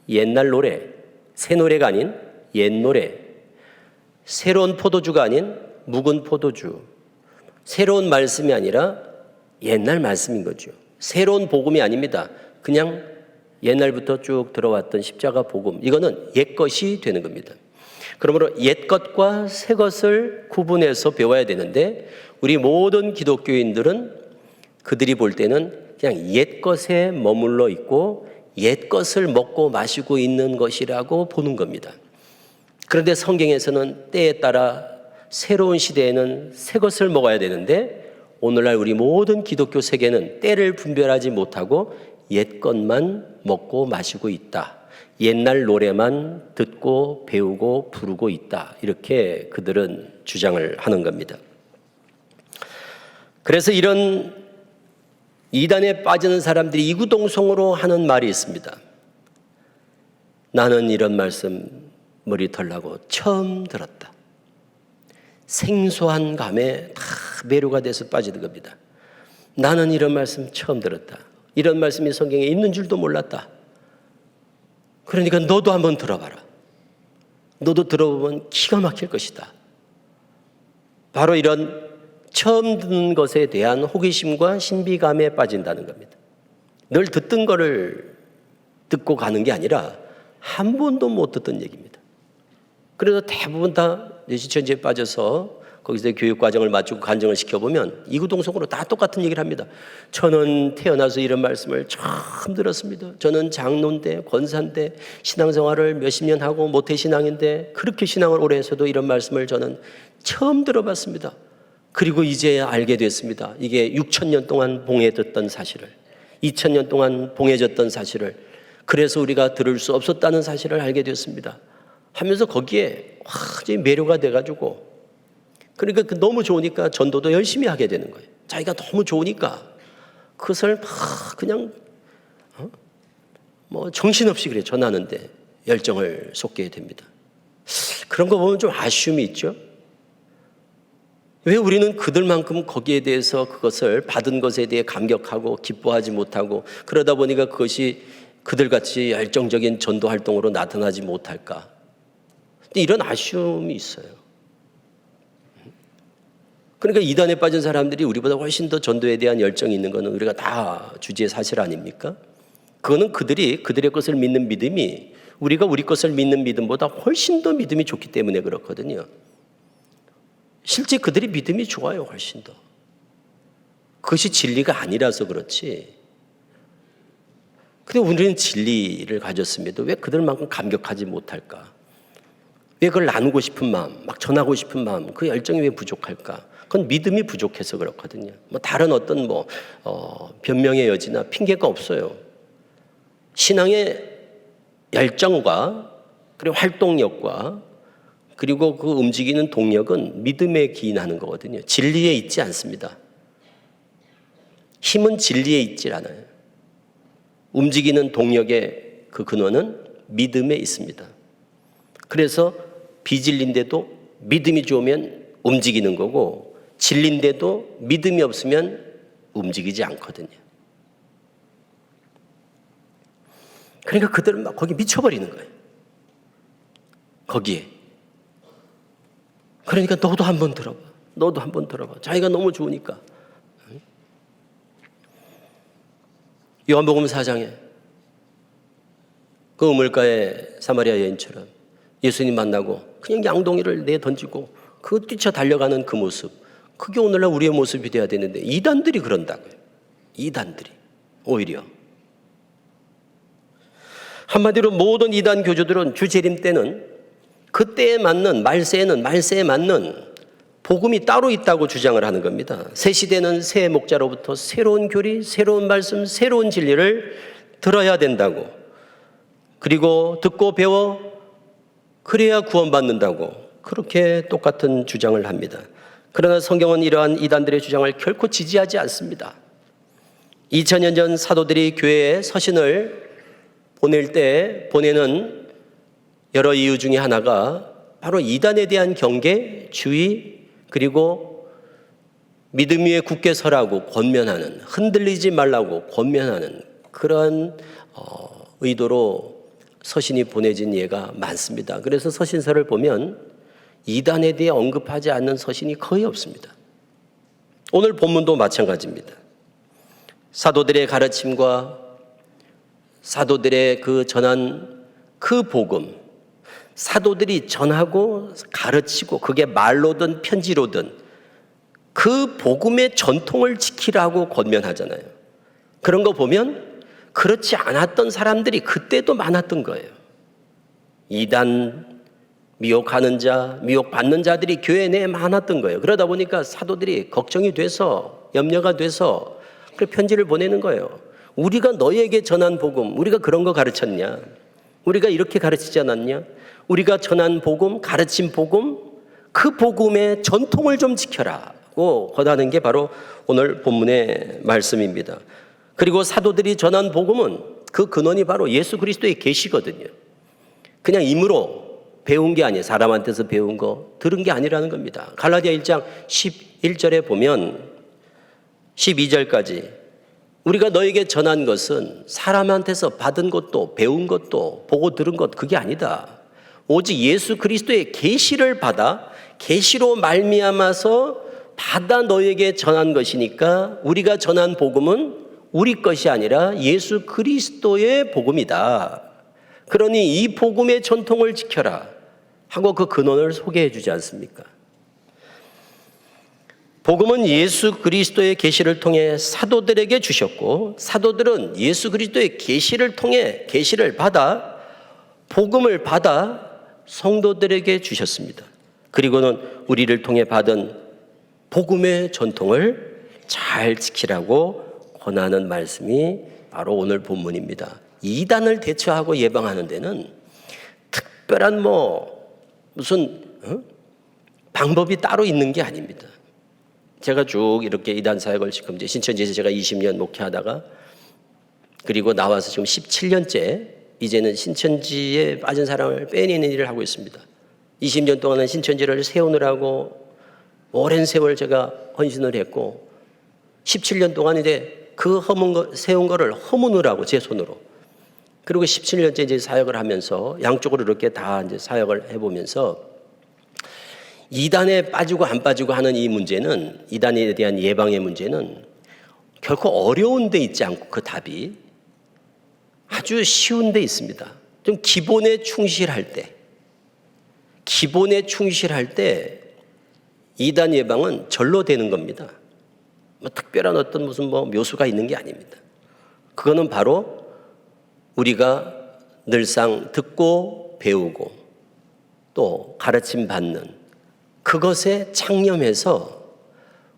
옛날 노래, 새 노래가 아닌 옛 노래, 새로운 포도주가 아닌 묵은 포도주, 새로운 말씀이 아니라 옛날 말씀인 거죠. 새로운 복음이 아닙니다. 그냥 옛날부터 쭉 들어왔던 십자가 복음, 이거는 옛것이 되는 겁니다. 그러므로 옛것과 새것을 구분해서 배워야 되는데, 우리 모든 기독교인들은 그들이 볼 때는 그냥 옛것에 머물러 있고 옛것을 먹고 마시고 있는 것이라고 보는 겁니다. 그런데 성경에서는 때에 따라 새로운 시대에는 새것을 먹어야 되는데, 오늘날 우리 모든 기독교 세계는 때를 분별하지 못하고 옛것만 먹고 마시고 있다. 옛날 노래만 듣고 배우고 부르고 있다. 이렇게 그들은 주장을 하는 겁니다. 그래서 이런 이단에 빠지는 사람들이 이구동성으로 하는 말이 있습니다. 나는 이런 말씀 머리 털라고 처음 들었다. 생소한 감에 다 매료가 돼서 빠지는 겁니다. 나는 이런 말씀 처음 들었다. 이런 말씀이 성경에 있는 줄도 몰랐다. 그러니까 너도 한번 들어봐라. 너도 들어보면 기가 막힐 것이다. 바로 이런 처음 듣는 것에 대한 호기심과 신비감에 빠진다는 겁니다. 늘 듣던 거를 듣고 가는 게 아니라 한 번도 못 듣던 얘기입니다. 그래서 대부분 다 신천지에 빠져서 거기서 교육과정을 마치고 간증을 시켜보면 이구동성으로 다 똑같은 얘기를 합니다. 저는 태어나서 이런 말씀을 처음 들었습니다. 저는 장로인데 권사인데 신앙생활을 몇십 년 하고 모태신앙인데 그렇게 신앙을 오래 해서도 이런 말씀을 저는 처음 들어봤습니다. 그리고 이제야 알게 됐습니다. 이게 6,000년 동안 봉해졌던 사실을, 2,000년 동안 봉해졌던 사실을, 그래서 우리가 들을 수 없었다는 사실을 알게 됐습니다. 하면서 거기에 완전히 매료가 돼가지고, 그러니까 너무 좋으니까 전도도 열심히 하게 되는 거예요. 자기가 너무 좋으니까 그것을 막 그냥 뭐 정신없이 그래 전하는데 열정을 쏟게 됩니다. 그런 거 보면 좀 아쉬움이 있죠. 왜 우리는 그들만큼 거기에 대해서 그것을 받은 것에 대해 감격하고 기뻐하지 못하고 그러다 보니까 그것이 그들같이 열정적인 전도 활동으로 나타나지 못할까? 근데 이런 아쉬움이 있어요. 그러니까 이단에 빠진 사람들이 우리보다 훨씬 더 전도에 대한 열정이 있는 것은 우리가 다 주지의 사실 아닙니까? 그거는 그들이 그들의 것을 믿는 믿음이 우리가 우리 것을 믿는 믿음보다 훨씬 더 믿음이 좋기 때문에 그렇거든요. 실제 그들이 믿음이 좋아요, 훨씬 더. 그것이 진리가 아니라서 그렇지. 근데 우리는 진리를 가졌음에도 왜 그들만큼 감격하지 못할까? 왜 그걸 나누고 싶은 마음, 막 전하고 싶은 마음, 그 열정이 왜 부족할까? 그건 믿음이 부족해서 그렇거든요. 뭐 다른 어떤 변명의 여지나 핑계가 없어요. 신앙의 열정과 그리고 활동력과 그리고 그 움직이는 동력은 믿음에 기인하는 거거든요. 진리에 있지 않습니다. 힘은 진리에 있질 않아요. 움직이는 동력의 그 근원은 믿음에 있습니다. 그래서 비진리인데도 믿음이 좋으면 움직이는 거고 진리인데도 믿음이 없으면 움직이지 않거든요. 그러니까 그들은 막 거기 미쳐버리는 거예요. 거기에. 그러니까 너도 한번 들어봐. 너도 한번 들어봐. 자기가 너무 좋으니까. 요한복음 4장에 그 우물가의 사마리아 여인처럼 예수님 만나고 그냥 양동이를 내던지고 그 뛰쳐 달려가는 그 모습, 그게 오늘날 우리의 모습이 돼야 되는데 이단들이 그런다고요. 이단들이 오히려. 한마디로 모든 이단 교주들은 주재림 때는 그때에 맞는 말세에는 말세에 맞는 복음이 따로 있다고 주장을 하는 겁니다. 새 시대는 새 목자로부터 새로운 교리, 새로운 말씀, 새로운 진리를 들어야 된다고. 그리고 듣고 배워 그래야 구원받는다고. 그렇게 똑같은 주장을 합니다. 그러나 성경은 이러한 이단들의 주장을 결코 지지하지 않습니다. 2000년 전 사도들이 교회에 서신을 보낼 때 보내는 여러 이유 중에 하나가 바로 이단에 대한 경계, 주의, 그리고 믿음 위에 굳게 서라고 권면하는, 흔들리지 말라고 권면하는 그런 의도로 서신이 보내진 예가 많습니다. 그래서 서신서를 보면 이단에 대해 언급하지 않는 서신이 거의 없습니다. 오늘 본문도 마찬가지입니다. 사도들의 가르침과 사도들의 그 전한 그 복음, 사도들이 전하고 가르치고 그게 말로든 편지로든 그 복음의 전통을 지키라고 권면하잖아요. 그런 거 보면 그렇지 않았던 사람들이 그때도 많았던 거예요. 이단 미혹하는 자, 미혹받는 자들이 교회 내에 많았던 거예요. 그러다 보니까 사도들이 걱정이 돼서 염려가 돼서 그 편지를 보내는 거예요. 우리가 너에게 전한 복음, 우리가 그런 거 가르쳤냐? 우리가 이렇게 가르치지 않았냐? 우리가 전한 복음, 가르친 복음, 그 복음의 전통을 좀 지켜라고 권하는 게 바로 오늘 본문의 말씀입니다. 그리고 사도들이 전한 복음은 그 근원이 바로 예수 그리스도의 계시거든요. 그냥 임으로 배운 게 아니에요. 사람한테서 배운 거, 들은 게 아니라는 겁니다. 갈라디아 1장 11절에 보면 12절까지 우리가 너에게 전한 것은 사람한테서 받은 것도 배운 것도 보고 들은 것 그게 아니다. 오직 예수 그리스도의 계시를 받아 계시로 말미암아서 받아 너에게 전한 것이니까 우리가 전한 복음은 우리 것이 아니라 예수 그리스도의 복음이다. 그러니 이 복음의 전통을 지켜라 하고 그 근원을 소개해 주지 않습니까? 복음은 예수 그리스도의 계시를 통해 사도들에게 주셨고 사도들은 예수 그리스도의 계시를 통해 계시를 받아 복음을 받아 성도들에게 주셨습니다. 그리고는 우리를 통해 받은 복음의 전통을 잘 지키라고 권하는 말씀이 바로 오늘 본문입니다. 이단을 대처하고 예방하는 데는 특별한 무슨 방법이 따로 있는 게 아닙니다. 제가 쭉 이렇게 이단 사역을 지금 이제 신천지에서 제가 20년 목회하다가 그리고 나와서 지금 17년째 이제는 신천지에 빠진 사람을 빼내는 일을 하고 있습니다. 20년 동안은 신천지를 세우느라고 오랜 세월 제가 헌신을 했고 17년 동안 이제 그 세운 거를 허무느라고 제 손으로 그리고 17년째 이제 사역을 하면서 양쪽으로 이렇게 다 이제 사역을 해보면서 이단에 빠지고 안 빠지고 하는 이 문제는 이단에 대한 예방의 문제는 결코 어려운 데 있지 않고 그 답이 아주 쉬운 데 있습니다. 좀 기본에 충실할 때 이단 예방은 절로 되는 겁니다. 뭐 특별한 어떤 무슨 뭐 묘수가 있는 게 아닙니다. 그거는 바로 우리가 늘상 듣고 배우고 또 가르침 받는 그것에 창념해서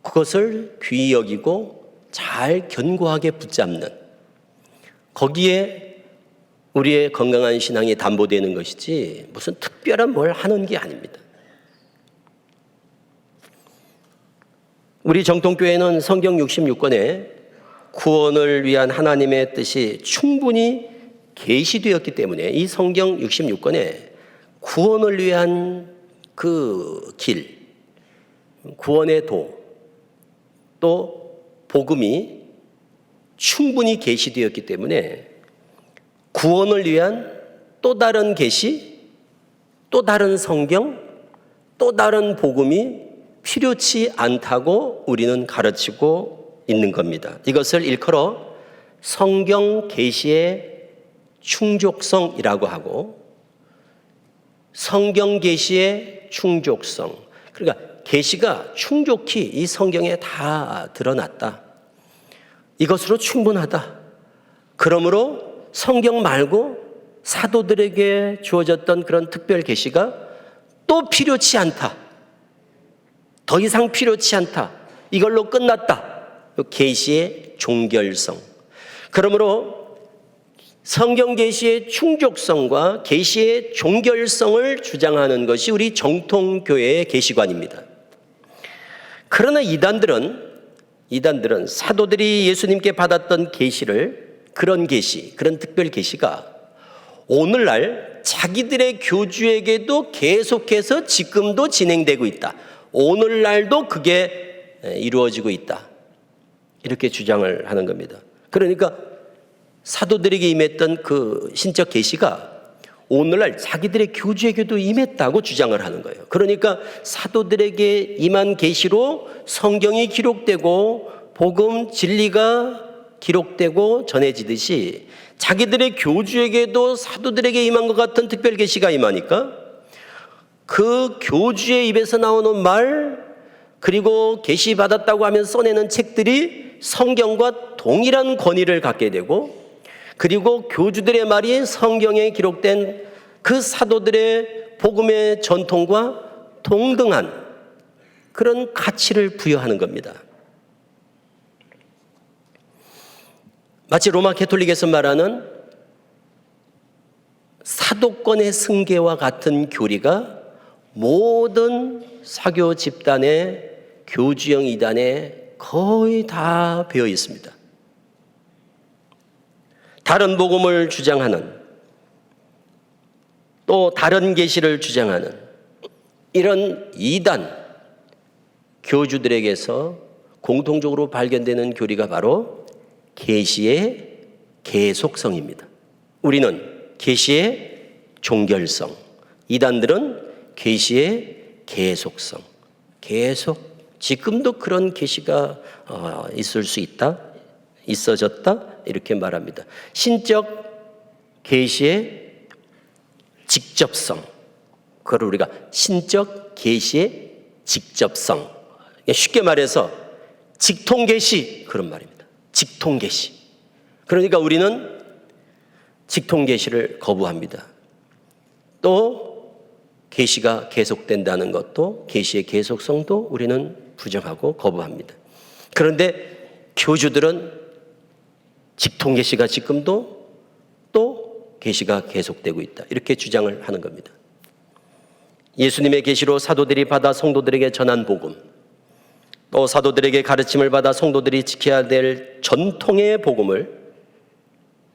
그것을 귀히 여기고 잘 견고하게 붙잡는 거기에 우리의 건강한 신앙이 담보되는 것이지 무슨 특별한 뭘 하는 게 아닙니다. 우리 정통교회는 성경 66권에 구원을 위한 하나님의 뜻이 충분히 계시되었기 때문에 이 성경 66권에 구원을 위한 그 길, 구원의 도, 또 복음이 충분히 계시되었기 때문에 구원을 위한 또 다른 계시, 또 다른 성경, 또 다른 복음이 필요치 않다고 우리는 가르치고 있는 겁니다. 이것을 일컬어 성경 계시의 충족성이라고 하고 성경 계시의 충족성. 그러니까 계시가 충족히 이 성경에 다 드러났다. 이것으로 충분하다. 그러므로 성경 말고 사도들에게 주어졌던 그런 특별 계시가 또 필요치 않다. 더 이상 필요치 않다. 이걸로 끝났다. 계시의 종결성. 그러므로 성경 계시의 충족성과 계시의 종결성을 주장하는 것이 우리 정통교회의 계시관입니다. 그러나 이단들은 사도들이 예수님께 받았던 계시를 그런 계시, 그런 특별 계시가 오늘날 자기들의 교주에게도 계속해서 지금도 진행되고 있다. 오늘날도 그게 이루어지고 있다. 이렇게 주장을 하는 겁니다. 그러니까 사도들에게 임했던 그 신적 계시가 오늘날 자기들의 교주에게도 임했다고 주장을 하는 거예요. 그러니까 사도들에게 임한 계시로 성경이 기록되고 복음 진리가 기록되고 전해지듯이 자기들의 교주에게도 사도들에게 임한 것 같은 특별 계시가 임하니까 그 교주의 입에서 나오는 말 그리고 계시 받았다고 하면서 써내는 책들이 성경과 동일한 권위를 갖게 되고 그리고 교주들의 말이 성경에 기록된 그 사도들의 복음의 전통과 동등한 그런 가치를 부여하는 겁니다. 마치 로마 캐톨릭에서 말하는 사도권의 승계와 같은 교리가 모든 사교 집단의 교주형 이단에 거의 다 배어 있습니다. 다른 복음을 주장하는 또 다른 계시를 주장하는 이런 이단 교주들에게서 공통적으로 발견되는 교리가 바로 계시의 계속성입니다. 우리는 계시의 종결성, 이단들은 계시의 계속성, 계속 지금도 그런 계시가 있을 수 있다, 있어졌다 이렇게 말합니다. 신적 계시의 직접성, 그걸 우리가 신적 계시의 직접성, 쉽게 말해서 직통 계시 그런 말입니다. 직통 계시. 그러니까 우리는 직통 계시를 거부합니다. 또 계시가 계속된다는 것도 계시의 계속성도 우리는 부정하고 거부합니다. 그런데 교주들은 직통 계시가 지금도 또 계시가 계속되고 있다. 이렇게 주장을 하는 겁니다. 예수님의 계시로 사도들이 받아 성도들에게 전한 복음, 또 사도들에게 가르침을 받아 성도들이 지켜야 될 전통의 복음을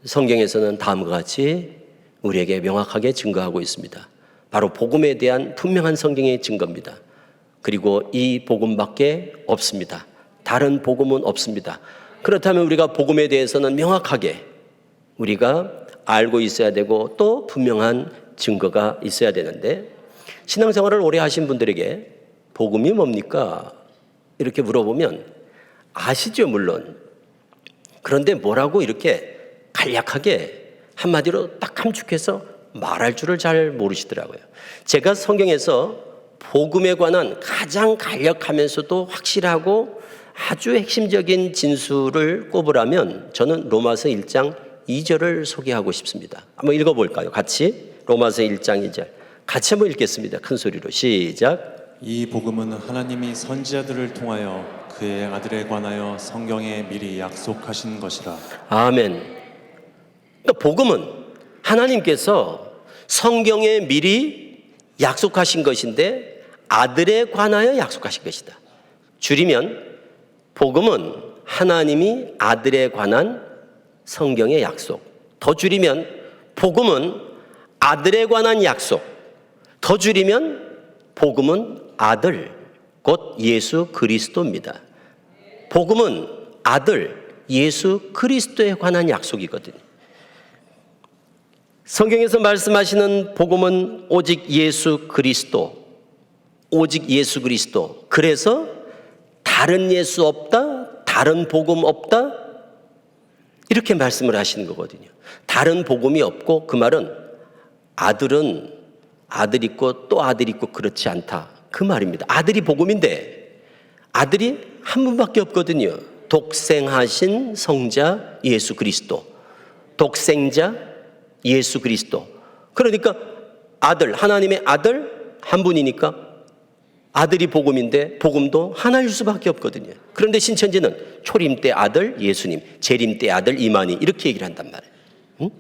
성경에서는 다음과 같이 우리에게 명확하게 증거하고 있습니다. 바로 복음에 대한 분명한 성경의 증거입니다. 그리고 이 복음밖에 없습니다. 다른 복음은 없습니다. 그렇다면 우리가 복음에 대해서는 명확하게 우리가 알고 있어야 되고 또 분명한 증거가 있어야 되는데, 신앙생활을 오래 하신 분들에게 복음이 뭡니까? 이렇게 물어보면 아시죠, 물론. 그런데 뭐라고 이렇게 간략하게 한마디로 딱 함축해서 말할 줄을 잘 모르시더라고요. 제가 성경에서 복음에 관한 가장 간략하면서도 확실하고 아주 핵심적인 진술을 꼽으라면 저는 로마서 1장 2절을 소개하고 싶습니다. 한번 읽어볼까요? 같이 로마서 1장 2절 같이 한번 읽겠습니다. 큰 소리로 시작. 이 복음은 하나님이 선지자들을 통하여 그의 아들에 관하여 성경에 미리 약속하신 것이라. 아멘. 그러니까 복음은 하나님께서 성경에 미리 약속하신 것인데 아들에 관하여 약속하신 것이다. 줄이면 복음은 하나님이 아들에 관한 성경의 약속. 더 줄이면 복음은 아들에 관한 약속. 더 줄이면 복음은 아들, 곧 예수 그리스도입니다. 복음은 아들, 예수 그리스도에 관한 약속이거든요. 성경에서 말씀하시는 복음은 오직 예수 그리스도, 오직 예수 그리스도. 그래서 다른 예수 없다, 다른 복음 없다, 이렇게 말씀을 하시는 거거든요. 다른 복음이 없고, 그 말은 아들은 아들 있고 또 아들 있고 그렇지 않다, 그 말입니다. 아들이 복음인데 아들이 한 분밖에 없거든요. 독생하신 성자 예수 그리스도, 독생자 예수 그리스도. 그러니까 아들, 하나님의 아들 한 분이니까 아들이 복음인데 복음도 하나일 수밖에 없거든요. 그런데 신천지는 초림 때 아들 예수님, 재림 때 아들 이만희, 이렇게 얘기를 한단 말이에요.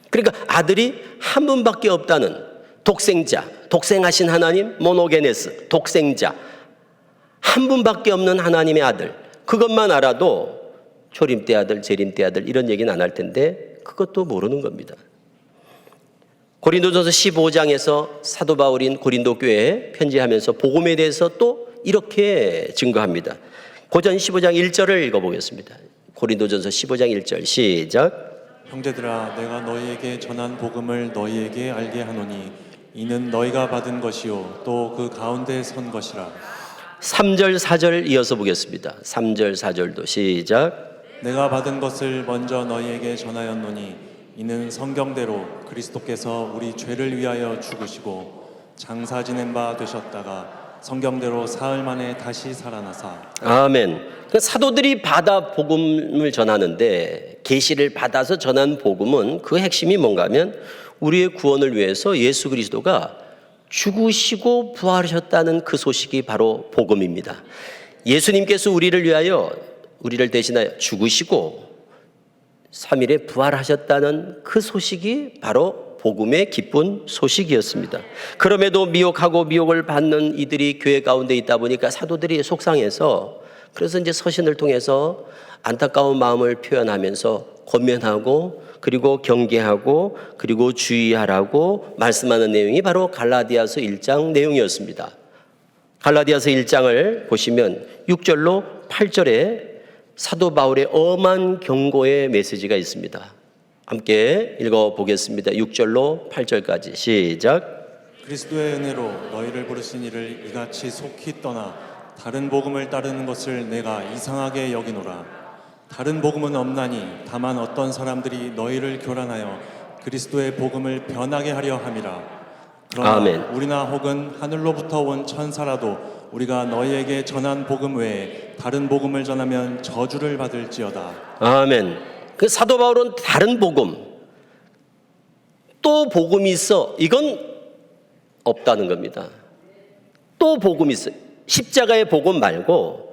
그러니까 아들이 한 분밖에 없다는 독생자, 독생하신 하나님, 모노게네스, 독생자, 한 분밖에 없는 하나님의 아들, 그것만 알아도 초림 때 아들, 재림 때 아들 이런 얘기는 안 할 텐데 그것도 모르는 겁니다. 고린도전서 15장에서 사도 바울인 고린도 교회에 편지하면서 복음에 대해서 또 이렇게 증거합니다. 고전 15장 1절을 읽어보겠습니다. 고린도전서 15장 1절 시작. 형제들아, 내가 너희에게 전한 복음을 너희에게 알게 하노니 이는 너희가 받은 것이요 또 그 가운데 선 것이라. 3절 4절 이어서 보겠습니다. 3절 4절도 시작. 내가 받은 것을 먼저 너희에게 전하였노니 이는 성경대로 그리스도께서 우리 죄를 위하여 죽으시고 장사 지낸 바 되셨다가 성경대로 사흘 만에 다시 살아나사. 아멘. 사도들이 받아 복음을 전하는데, 계시를 받아서 전한 복음은 그 핵심이 뭔가 하면 우리의 구원을 위해서 예수 그리스도가 죽으시고 부활하셨다는 그 소식이 바로 복음입니다. 예수님께서 우리를 위하여, 우리를 대신하여 죽으시고 3일에 부활하셨다는 그 소식이 바로 복음의 기쁜 소식이었습니다. 그럼에도 미혹하고 미혹을 받는 이들이 교회 가운데 있다 보니까 사도들이 속상해서, 그래서 이제 서신을 통해서 안타까운 마음을 표현하면서 권면하고 그리고 경계하고 그리고 주의하라고 말씀하는 내용이 바로 갈라디아서 1장 내용이었습니다. 갈라디아서 1장을 보시면 6절로 8절에 사도 바울의 엄한 경고의 메시지가 있습니다. 함께 읽어보겠습니다. 6절로 8절까지 시작. 그리스도의 은혜로 너희를 부르신 이를 이같이 속히 떠나 다른 복음을 따르는 것을 내가 이상하게 여기노라. 다른 복음은 없나니 다만 어떤 사람들이 너희를 교란하여 그리스도의 복음을 변하게 하려 함이라. 그러나 아멘. 우리나 혹은 하늘로부터 온 천사라도 우리가 너희에게 전한 복음 외에 다른 복음을 전하면 저주를 받을지어다. 아멘. 그 사도 바울은 다른 복음, 또 복음이 있어, 이건 없다는 겁니다. 또 복음이 있어. 십자가의 복음 말고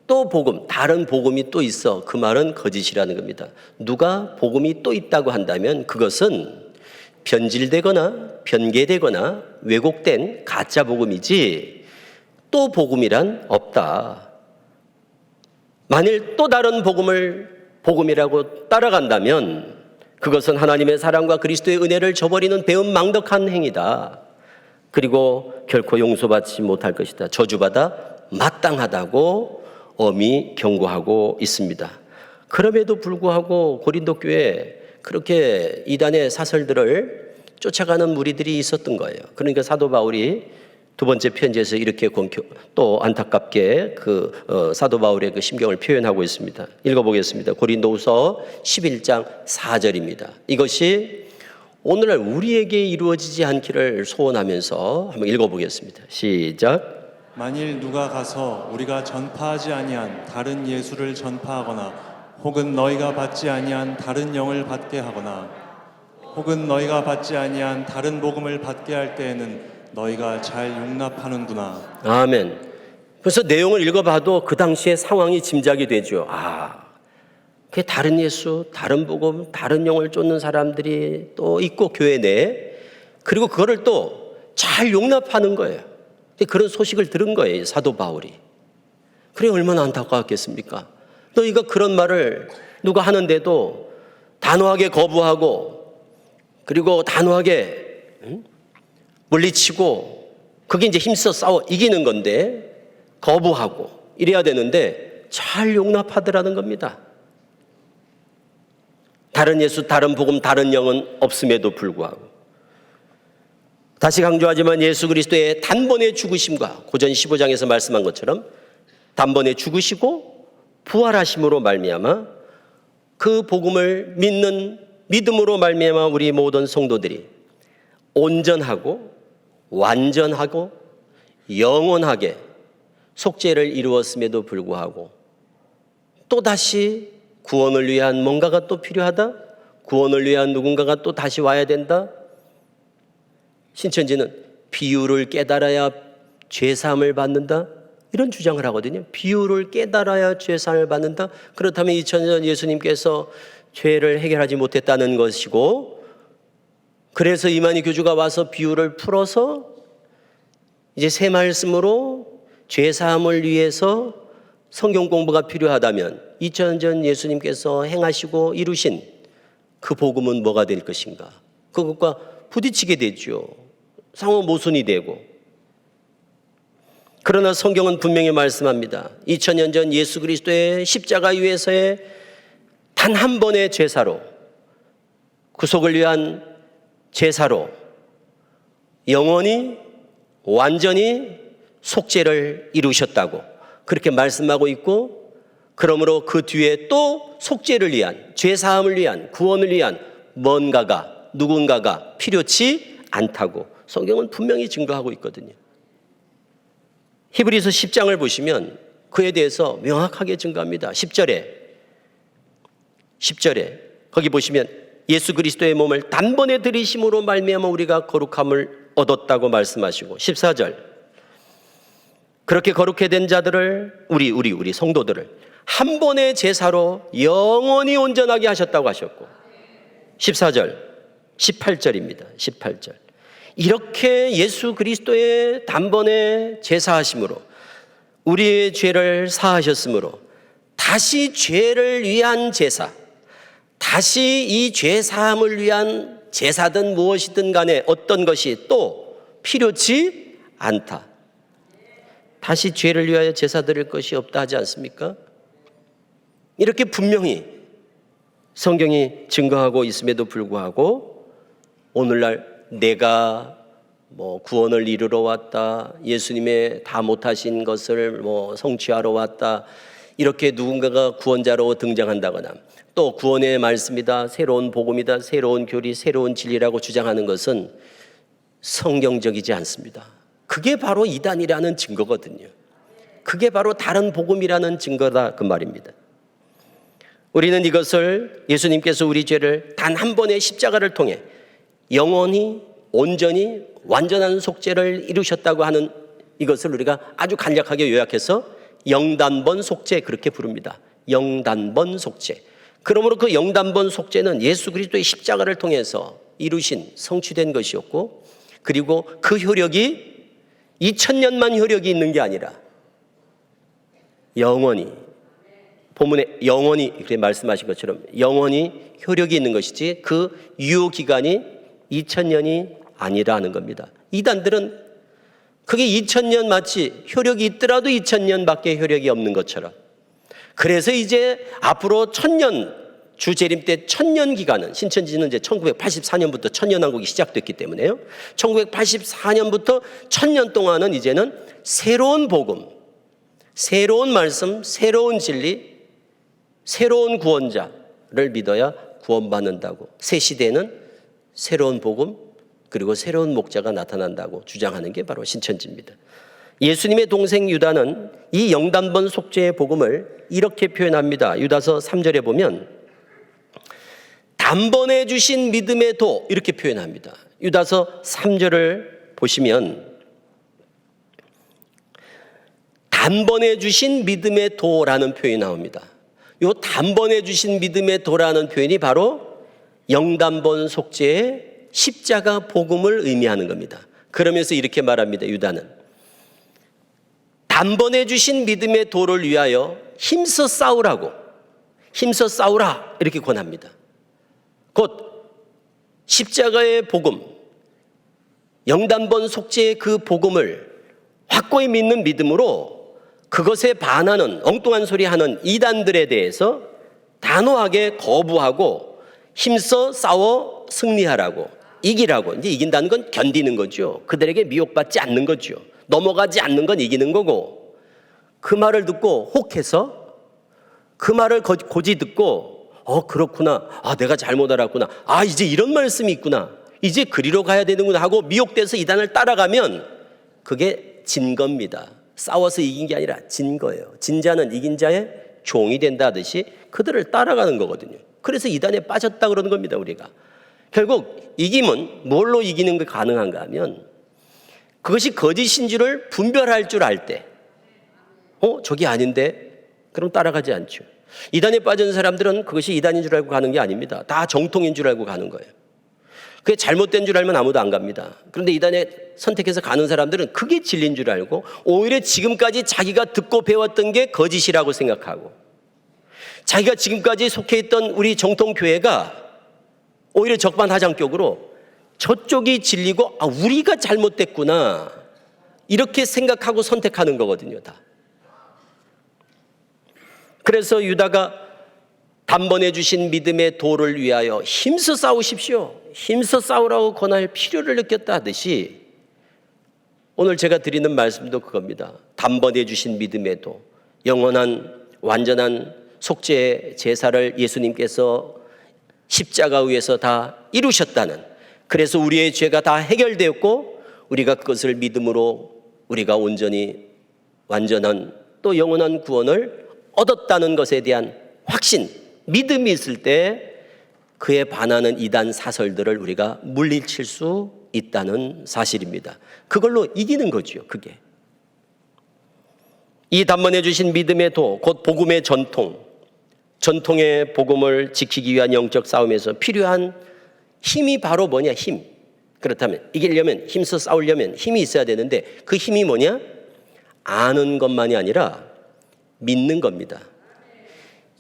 또 복음, 다른 복음이 또 있어. 그 말은 거짓이라는 겁니다. 누가 복음이 또 있다고 한다면 그것은 변질되거나 변개되거나 왜곡된 가짜 복음이지 또 복음이란 없다. 만일 또 다른 복음이라고 따라간다면 그것은 하나님의 사랑과 그리스도의 은혜를 저버리는 배은망덕한 행위다. 그리고 결코 용서받지 못할 것이다. 저주받아 마땅하다고 엄히 경고하고 있습니다. 그럼에도 불구하고 고린도 교회에 그렇게 이단의 사설들을 쫓아가는 무리들이 있었던 거예요. 그러니까 사도 바울이 두 번째 편지에서 이렇게 또 안타깝게 사도 바울의 그 심경을 표현하고 있습니다. 읽어보겠습니다. 고린도후서 11장 4절입니다. 이것이 오늘날 우리에게 이루어지지 않기를 소원하면서 한번 읽어보겠습니다. 시작. 만일 누가 가서 우리가 전파하지 아니한 다른 예수를 전파하거나 혹은 너희가 받지 아니한 다른 영을 받게 하거나 혹은 너희가 받지 아니한 다른 복음을 받게 할 때에는 너희가 잘 용납하는구나. 아멘. 그래서 내용을 읽어봐도 그 당시의 상황이 짐작이 되죠. 그게 다른 예수, 다른 복음, 다른 영을 쫓는 사람들이 또 있고 교회 내에, 그리고 그거를 또 잘 용납하는 거예요. 그런 소식을 들은 거예요, 사도 바울이. 그래 얼마나 안타까웠겠습니까? 너희가 그런 말을 누가 하는데도 단호하게 거부하고 그리고 단호하게 물리치고, 그게 이제 힘써 싸워 이기는 건데 거부하고 이래야 되는데 잘 용납하더라는 겁니다. 다른 예수, 다른 복음, 다른 영은 없음에도 불구하고. 다시 강조하지만 예수 그리스도의 단번에 죽으심과 고전 15장에서 말씀한 것처럼 단번에 죽으시고 부활하심으로 말미암아 그 복음을 믿는 믿음으로 말미암아 우리 모든 성도들이 온전하고 완전하고 영원하게 속죄를 이루었음에도 불구하고 또다시 구원을 위한 뭔가가 또 필요하다? 구원을 위한 누군가가 또 다시 와야 된다? 신천지는 비유를 깨달아야 죄사함을 받는다? 이런 주장을 하거든요. 비유를 깨달아야 죄사함을 받는다? 그렇다면 2000년 예수님께서 죄를 해결하지 못했다는 것이고, 그래서 이만희 교주가 와서 비유를 풀어서 이제 새 말씀으로 죄사함을 위해서 성경 공부가 필요하다면 2000년 전 예수님께서 행하시고 이루신 그 복음은 뭐가 될 것인가? 그것과 부딪히게 되죠. 상호 모순이 되고. 그러나 성경은 분명히 말씀합니다. 2000년 전 예수 그리스도의 십자가 위에서의 단 한 번의 제사로, 구속을 위한 제사로 영원히 완전히 속죄를 이루셨다고 그렇게 말씀하고 있고, 그러므로 그 뒤에 또 속죄를 위한, 죄사함을 위한, 구원을 위한 뭔가가, 누군가가 필요치 않다고 성경은 분명히 증거하고 있거든요. 히브리서 10장을 보시면 그에 대해서 명확하게 증거합니다. 10절에 거기 보시면 예수 그리스도의 몸을 단번에 들이심으로 말미암아 우리가 거룩함을 얻었다고 말씀하시고, 14절 그렇게 거룩해 된 자들을 우리 성도들을 한 번의 제사로 영원히 온전하게 하셨다고 하셨고, 14절 18절입니다. 18절 이렇게 예수 그리스도의 단번에 제사하심으로 우리의 죄를 사하셨으므로 다시 죄를 위한 제사, 다시 이 죄 사함을 위한 제사든 무엇이든 간에 어떤 것이 또 필요치 않다. 다시 죄를 위하여 제사 드릴 것이 없다 하지 않습니까? 이렇게 분명히 성경이 증거하고 있음에도 불구하고 오늘날 내가 구원을 이루러 왔다, 예수님의 다 못하신 것을 성취하러 왔다, 이렇게 누군가가 구원자로 등장한다거나 또 구원의 말씀이다, 새로운 복음이다, 새로운 교리, 새로운 진리라고 주장하는 것은 성경적이지 않습니다. 그게 바로 이단이라는 증거거든요. 그게 바로 다른 복음이라는 증거다 그 말입니다. 우리는 이것을 예수님께서 우리 죄를 단 한 번의 십자가를 통해 영원히 온전히 완전한 속죄를 이루셨다고 하는 이것을 우리가 아주 간략하게 요약해서 영단번 속죄 그렇게 부릅니다. 영단번 속죄. 그러므로 그 영단번 속죄는 예수 그리스도의 십자가를 통해서 이루신 성취된 것이었고, 그리고 그 효력이 2000년만 효력이 있는 게 아니라 영원히 본문에 영원히 그렇게 말씀하신 것처럼 영원히 효력이 있는 것이지 그 유효 기간이 2000년이 아니라는 겁니다. 이단들은 그게 2000년 마치 효력이 있더라도 2000년밖에 효력이 없는 것처럼, 그래서 이제 앞으로 1000년 주재림 때 1000년 기간은, 신천지는 이제 1984년부터 천년왕국이 시작됐기 때문에요. 1984년부터 1000년 동안은 이제는 새로운 복음, 새로운 말씀, 새로운 진리, 새로운 구원자를 믿어야 구원받는다고, 새 시대에는 새로운 복음 그리고 새로운 목자가 나타난다고 주장하는 게 바로 신천지입니다. 예수님의 동생 유다는 이 영단번 속죄의 복음을 이렇게 표현합니다. 유다서 3절에 보면 단번에 주신 믿음의 도, 이렇게 표현합니다. 유다서 3절을 보시면 단번에 주신 믿음의 도라는 표현이 나옵니다. 이 단번에 주신 믿음의 도라는 표현이 바로 영단번 속죄의 십자가 복음을 의미하는 겁니다. 그러면서 이렇게 말합니다. 유다는 단번에 주신 믿음의 도를 위하여 힘써 싸우라고, 힘써 싸우라 이렇게 권합니다. 곧 십자가의 복음, 영단번 속죄의 그 복음을 확고히 믿는 믿음으로 그것에 반하는 엉뚱한 소리 하는 이단들에 대해서 단호하게 거부하고 힘써 싸워 승리하라고, 이기라고. 이제 이긴다는 건 견디는 거죠. 그들에게 미혹받지 않는 거죠. 넘어가지 않는 건 이기는 거고, 그 말을 듣고 혹해서 그 말을 고지 듣고 그렇구나, 내가 잘못 알았구나, 이제 이런 말씀이 있구나, 이제 그리로 가야 되는구나 하고 미혹돼서 이단을 따라가면 그게 진 겁니다. 싸워서 이긴 게 아니라 진 거예요. 진자는 이긴 자의 종이 된다 하듯이 그들을 따라가는 거거든요. 그래서 이단에 빠졌다 그러는 겁니다. 우리가 결국 이김은 뭘로 이기는 게 가능한가 하면 그것이 거짓인 줄을 분별할 줄 알 때, 저게 아닌데, 그럼 따라가지 않죠. 이단에 빠진 사람들은 그것이 이단인 줄 알고 가는 게 아닙니다. 다 정통인 줄 알고 가는 거예요. 그게 잘못된 줄 알면 아무도 안 갑니다. 그런데 이단에 선택해서 가는 사람들은 그게 진리인 줄 알고 오히려 지금까지 자기가 듣고 배웠던 게 거짓이라고 생각하고, 자기가 지금까지 속해 있던 우리 정통교회가 오히려 적반하장격으로 저쪽이 진리고 우리가 잘못됐구나 이렇게 생각하고 선택하는 거거든요. 다. 그래서 유다가 단번에 주신 믿음의 도를 위하여 힘써 싸우십시오, 힘써 싸우라고 권할 필요를 느꼈다 하듯이 오늘 제가 드리는 말씀도 그겁니다. 단번에 주신 믿음의 도, 영원한 완전한 속죄의 제사를 예수님께서 십자가 위에서 다 이루셨다는, 그래서 우리의 죄가 다 해결되었고 우리가 그것을 믿음으로 우리가 온전히 완전한 또 영원한 구원을 얻었다는 것에 대한 확신, 믿음이 있을 때 그에 반하는 이단 사설들을 우리가 물리칠 수 있다는 사실입니다. 그걸로 이기는 거죠. 그게 이 단번에 주신 믿음의 도, 곧 복음의 전통의 복음을 지키기 위한 영적 싸움에서 필요한 힘이 바로 뭐냐? 힘. 그렇다면 이기려면, 힘써 싸우려면 힘이 있어야 되는데 그 힘이 뭐냐? 아는 것만이 아니라 믿는 겁니다.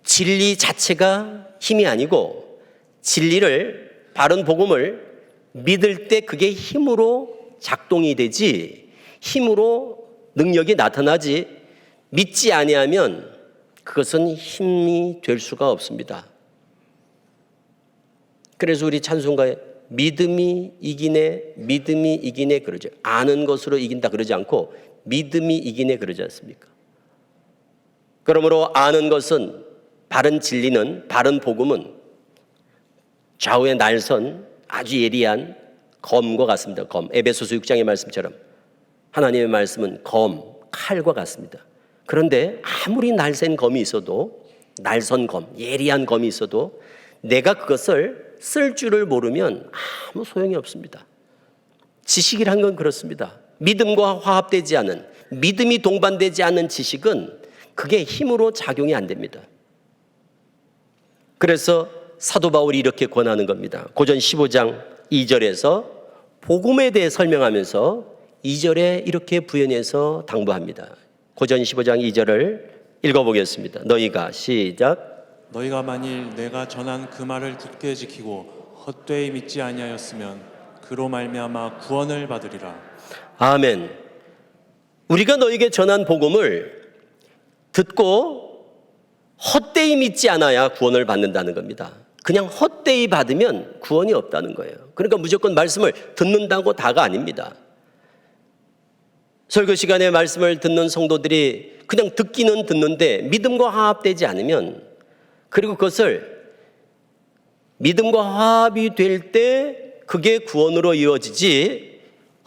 진리 자체가 힘이 아니고 진리를, 바른 복음을 믿을 때 그게 힘으로 작동이 되지, 힘으로 능력이 나타나지, 믿지 아니하면 그것은 힘이 될 수가 없습니다. 그래서 우리 찬송가에 믿음이 이기네 그러죠. 아는 것으로 이긴다 그러지 않고 믿음이 이기네 그러지 않습니까? 그러므로 아는 것은, 바른 진리는, 바른 복음은 좌우의 날선 아주 예리한 검과 같습니다. 검. 에베소서 6장의 말씀처럼 하나님의 말씀은 검, 칼과 같습니다. 그런데 아무리 날선 검이 있어도, 날선 검, 예리한 검이 있어도 내가 그것을 쓸 줄을 모르면 아무 소용이 없습니다. 지식이란 건 그렇습니다. 믿음과 화합되지 않은, 믿음이 동반되지 않은 지식은 그게 힘으로 작용이 안 됩니다. 그래서 사도 바울이 이렇게 권하는 겁니다. 고전 15장 2절에서 복음에 대해 설명하면서 2절에 이렇게 부연해서 당부합니다. 고전 15장 2절을 읽어보겠습니다. 너희가 시작. 너희가 만일 내가 전한 그 말을 굳게 지키고 헛되이 믿지 아니하였으면 그로 말미암아 구원을 받으리라. 아멘. 우리가 너에게 전한 복음을 듣고 헛되이 믿지 않아야 구원을 받는다는 겁니다. 그냥 헛되이 받으면 구원이 없다는 거예요. 그러니까 무조건 말씀을 듣는다고 다가 아닙니다. 설교 시간에 말씀을 듣는 성도들이 그냥 듣기는 듣는데 믿음과 화합되지 않으면, 그리고 그것을 믿음과 화합이 될 때 그게 구원으로 이어지지,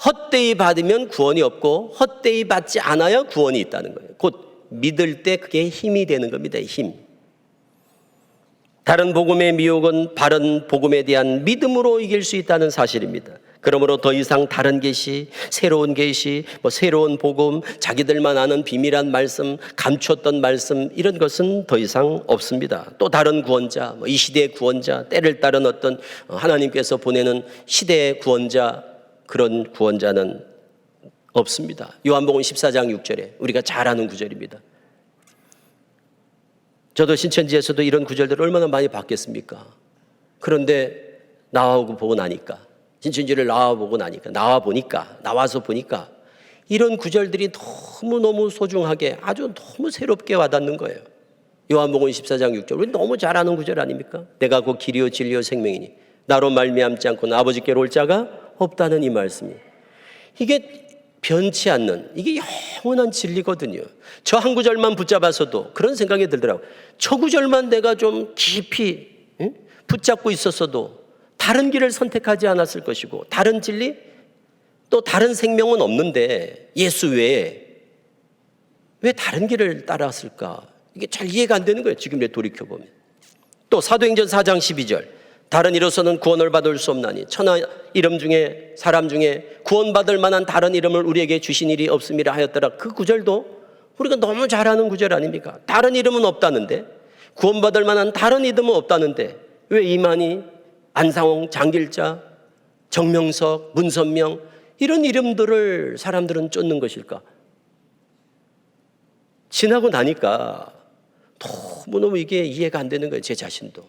헛되이 받으면 구원이 없고 헛되이 받지 않아야 구원이 있다는 거예요. 곧 믿을 때 그게 힘이 되는 겁니다. 힘. 다른 복음의 미혹은 바른 복음에 대한 믿음으로 이길 수 있다는 사실입니다. 그러므로 더 이상 다른 계시, 새로운 계시, 새로운 복음, 자기들만 아는 비밀한 말씀, 감췄던 말씀, 이런 것은 더 이상 없습니다. 또 다른 구원자, 이 시대의 구원자, 때를 따른 어떤 하나님께서 보내는 시대의 구원자, 그런 구원자는 없습니다. 요한복음 14장 6절에 우리가 잘 아는 구절입니다. 저도 신천지에서도 이런 구절들을 얼마나 많이 봤겠습니까? 그런데 나와서 보고 나니까, 신천지를 나와서 보니까 이런 구절들이 너무너무 소중하게, 아주 너무 새롭게 와닿는 거예요. 요한복음 14장 6절, 우리 너무 잘 아는 구절 아닙니까? 내가 곧 길이요 진리요 생명이니 나로 말미암지 않고는 아버지께로 올 자가 없다는 이 말씀이, 이게 변치 않는, 이게 영원한 진리거든요. 저 한 구절만 붙잡아서도 그런 생각이 들더라고요. 저 구절만 내가 좀 깊이 붙잡고 있었어도 다른 길을 선택하지 않았을 것이고, 다른 진리, 또 다른 생명은 없는데 예수 외에 왜 다른 길을 따라왔을까? 이게 잘 이해가 안 되는 거예요. 지금 돌이켜보면. 또 사도행전 4장 12절, 다른 이로서는 구원을 받을 수 없나니 천하 이름 중에, 사람 중에 구원받을 만한 다른 이름을 우리에게 주신 일이 없음이라 하였더라. 그 구절도 우리가 너무 잘 아는 구절 아닙니까? 다른 이름은 없다는데, 구원받을 만한 다른 이름은 없다는데 왜 이만희, 안상홍, 장길자, 정명석, 문선명, 이런 이름들을 사람들은 쫓는 것일까? 지나고 나니까 너무너무 이게 이해가 안 되는 거예요. 제 자신도.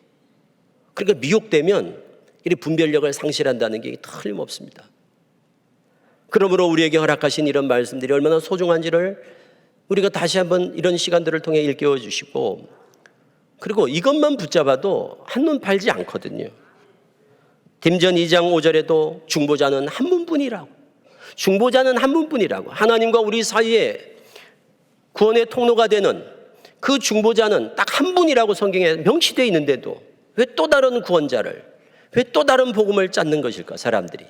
그러니까 미혹되면 이 분별력을 상실한다는 게 틀림없습니다. 그러므로 우리에게 허락하신 이런 말씀들이 얼마나 소중한지를 우리가 다시 한번 이런 시간들을 통해 일깨워 주시고, 그리고 이것만 붙잡아도 한눈 팔지 않거든요. 딤전 2장 5절에도 중보자는 한 분뿐이라고, 중보자는 한 분뿐이라고, 하나님과 우리 사이에 구원의 통로가 되는 그 중보자는 딱 한 분이라고 성경에 명시되어 있는데도 왜 또 다른 구원자를, 왜 또 다른 복음을 찾는 것일까, 사람들이?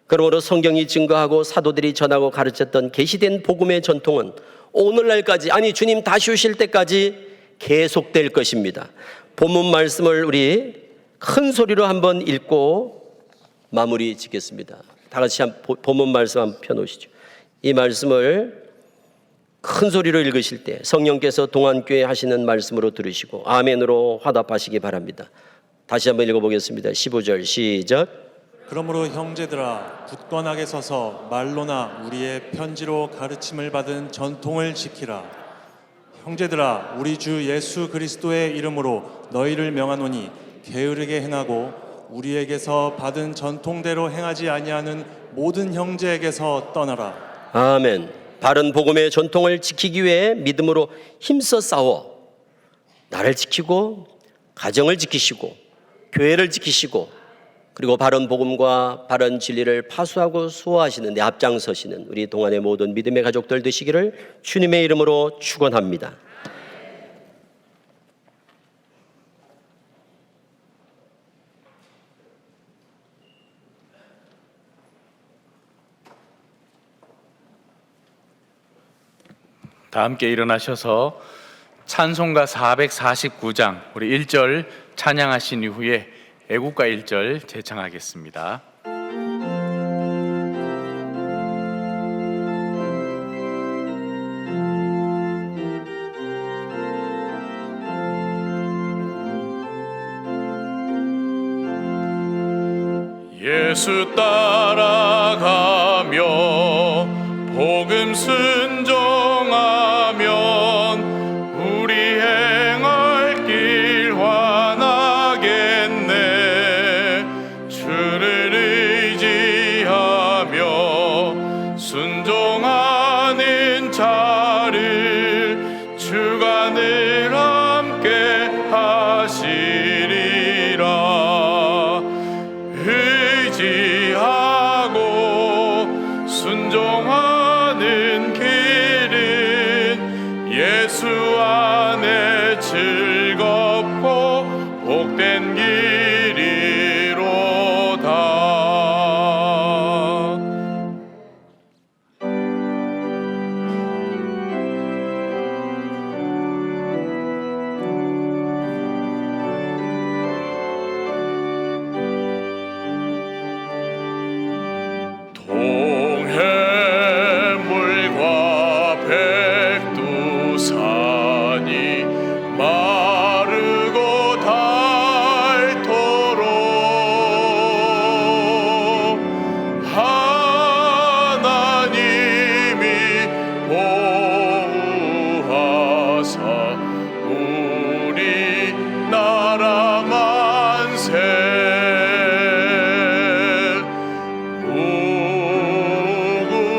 그러므로 성경이 증거하고 사도들이 전하고 가르쳤던 계시된 복음의 전통은 오늘날까지, 아니 주님 다시 오실 때까지 계속될 것입니다. 본문 말씀을 우리 큰 소리로 한번 읽고 마무리 짓겠습니다. 다 같이 본문 말씀 한번 펴놓으시죠. 이 말씀을 큰 소리로 읽으실 때 성령께서 동안교회 하시는 말씀으로 들으시고 아멘으로 화답하시기 바랍니다. 다시 한번 읽어보겠습니다. 15절 시작. 그러므로 형제들아, 굳건하게 서서 말로나 우리의 편지로 가르침을 받은 전통을 지키라. 형제들아, 우리 주 예수 그리스도의 이름으로 너희를 명하노니 게으르게 행하고 우리에게서 받은 전통대로 행하지 아니하는 모든 형제에게서 떠나라. 아멘. 바른 복음의 전통을 지키기 위해 믿음으로 힘써 싸워 나를 지키고 가정을 지키시고 교회를 지키시고, 그리고 바른 복음과 바른 진리를 파수하고 수호하시는 데 앞장서시는 우리 동안의 모든 믿음의 가족들 되시기를 주님의 이름으로 축원합니다. 다 함께 일어나셔서 찬송가 449장 우리 1절 찬양하신 이후에 애국가 1절 재창하겠습니다. 예수 따라가며 복음 순종하며 순종하는 자를 주가 늘 함께 하시리라. 의지하고 순종하는 길은 예수 안에 즐겁고 복된 길이로다. 동해물과 백두산이 마르고 닳도록 하나님이 보호하사 우리 나라 만세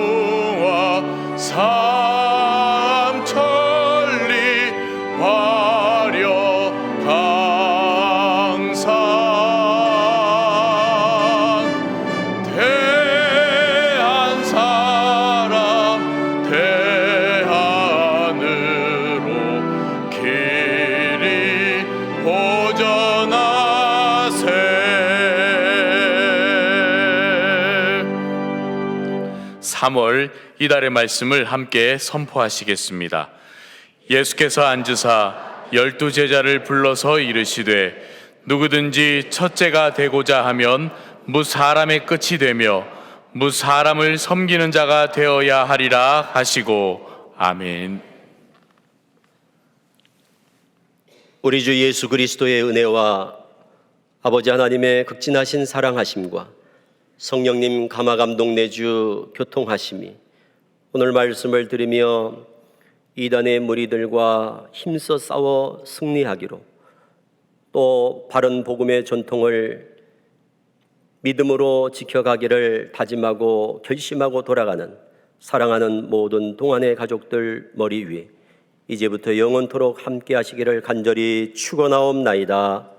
무궁화 삼천리 화려 강산 대한 사람 대한으로 길이 보전하세. 3월 이달의 말씀을 함께 선포하시겠습니다. 예수께서 앉으사 12제자를 불러서 이르시되 누구든지 첫째가 되고자 하면 무 사람의 끝이 되며 무 사람을 섬기는 자가 되어야 하리라 하시고 아멘. 우리 주 예수 그리스도의 은혜와 아버지 하나님의 극진하신 사랑하심과 성령님 감화감동 내주 교통하심이 오늘 말씀을 들으며 이단의 무리들과 힘써 싸워 승리하기로 또 바른 복음의 전통을 믿음으로 지켜가기를 다짐하고 결심하고 돌아가는 사랑하는 모든 동안의 가족들 머리 위에 이제부터 영원토록 함께 하시기를 간절히 축원하옵나이다.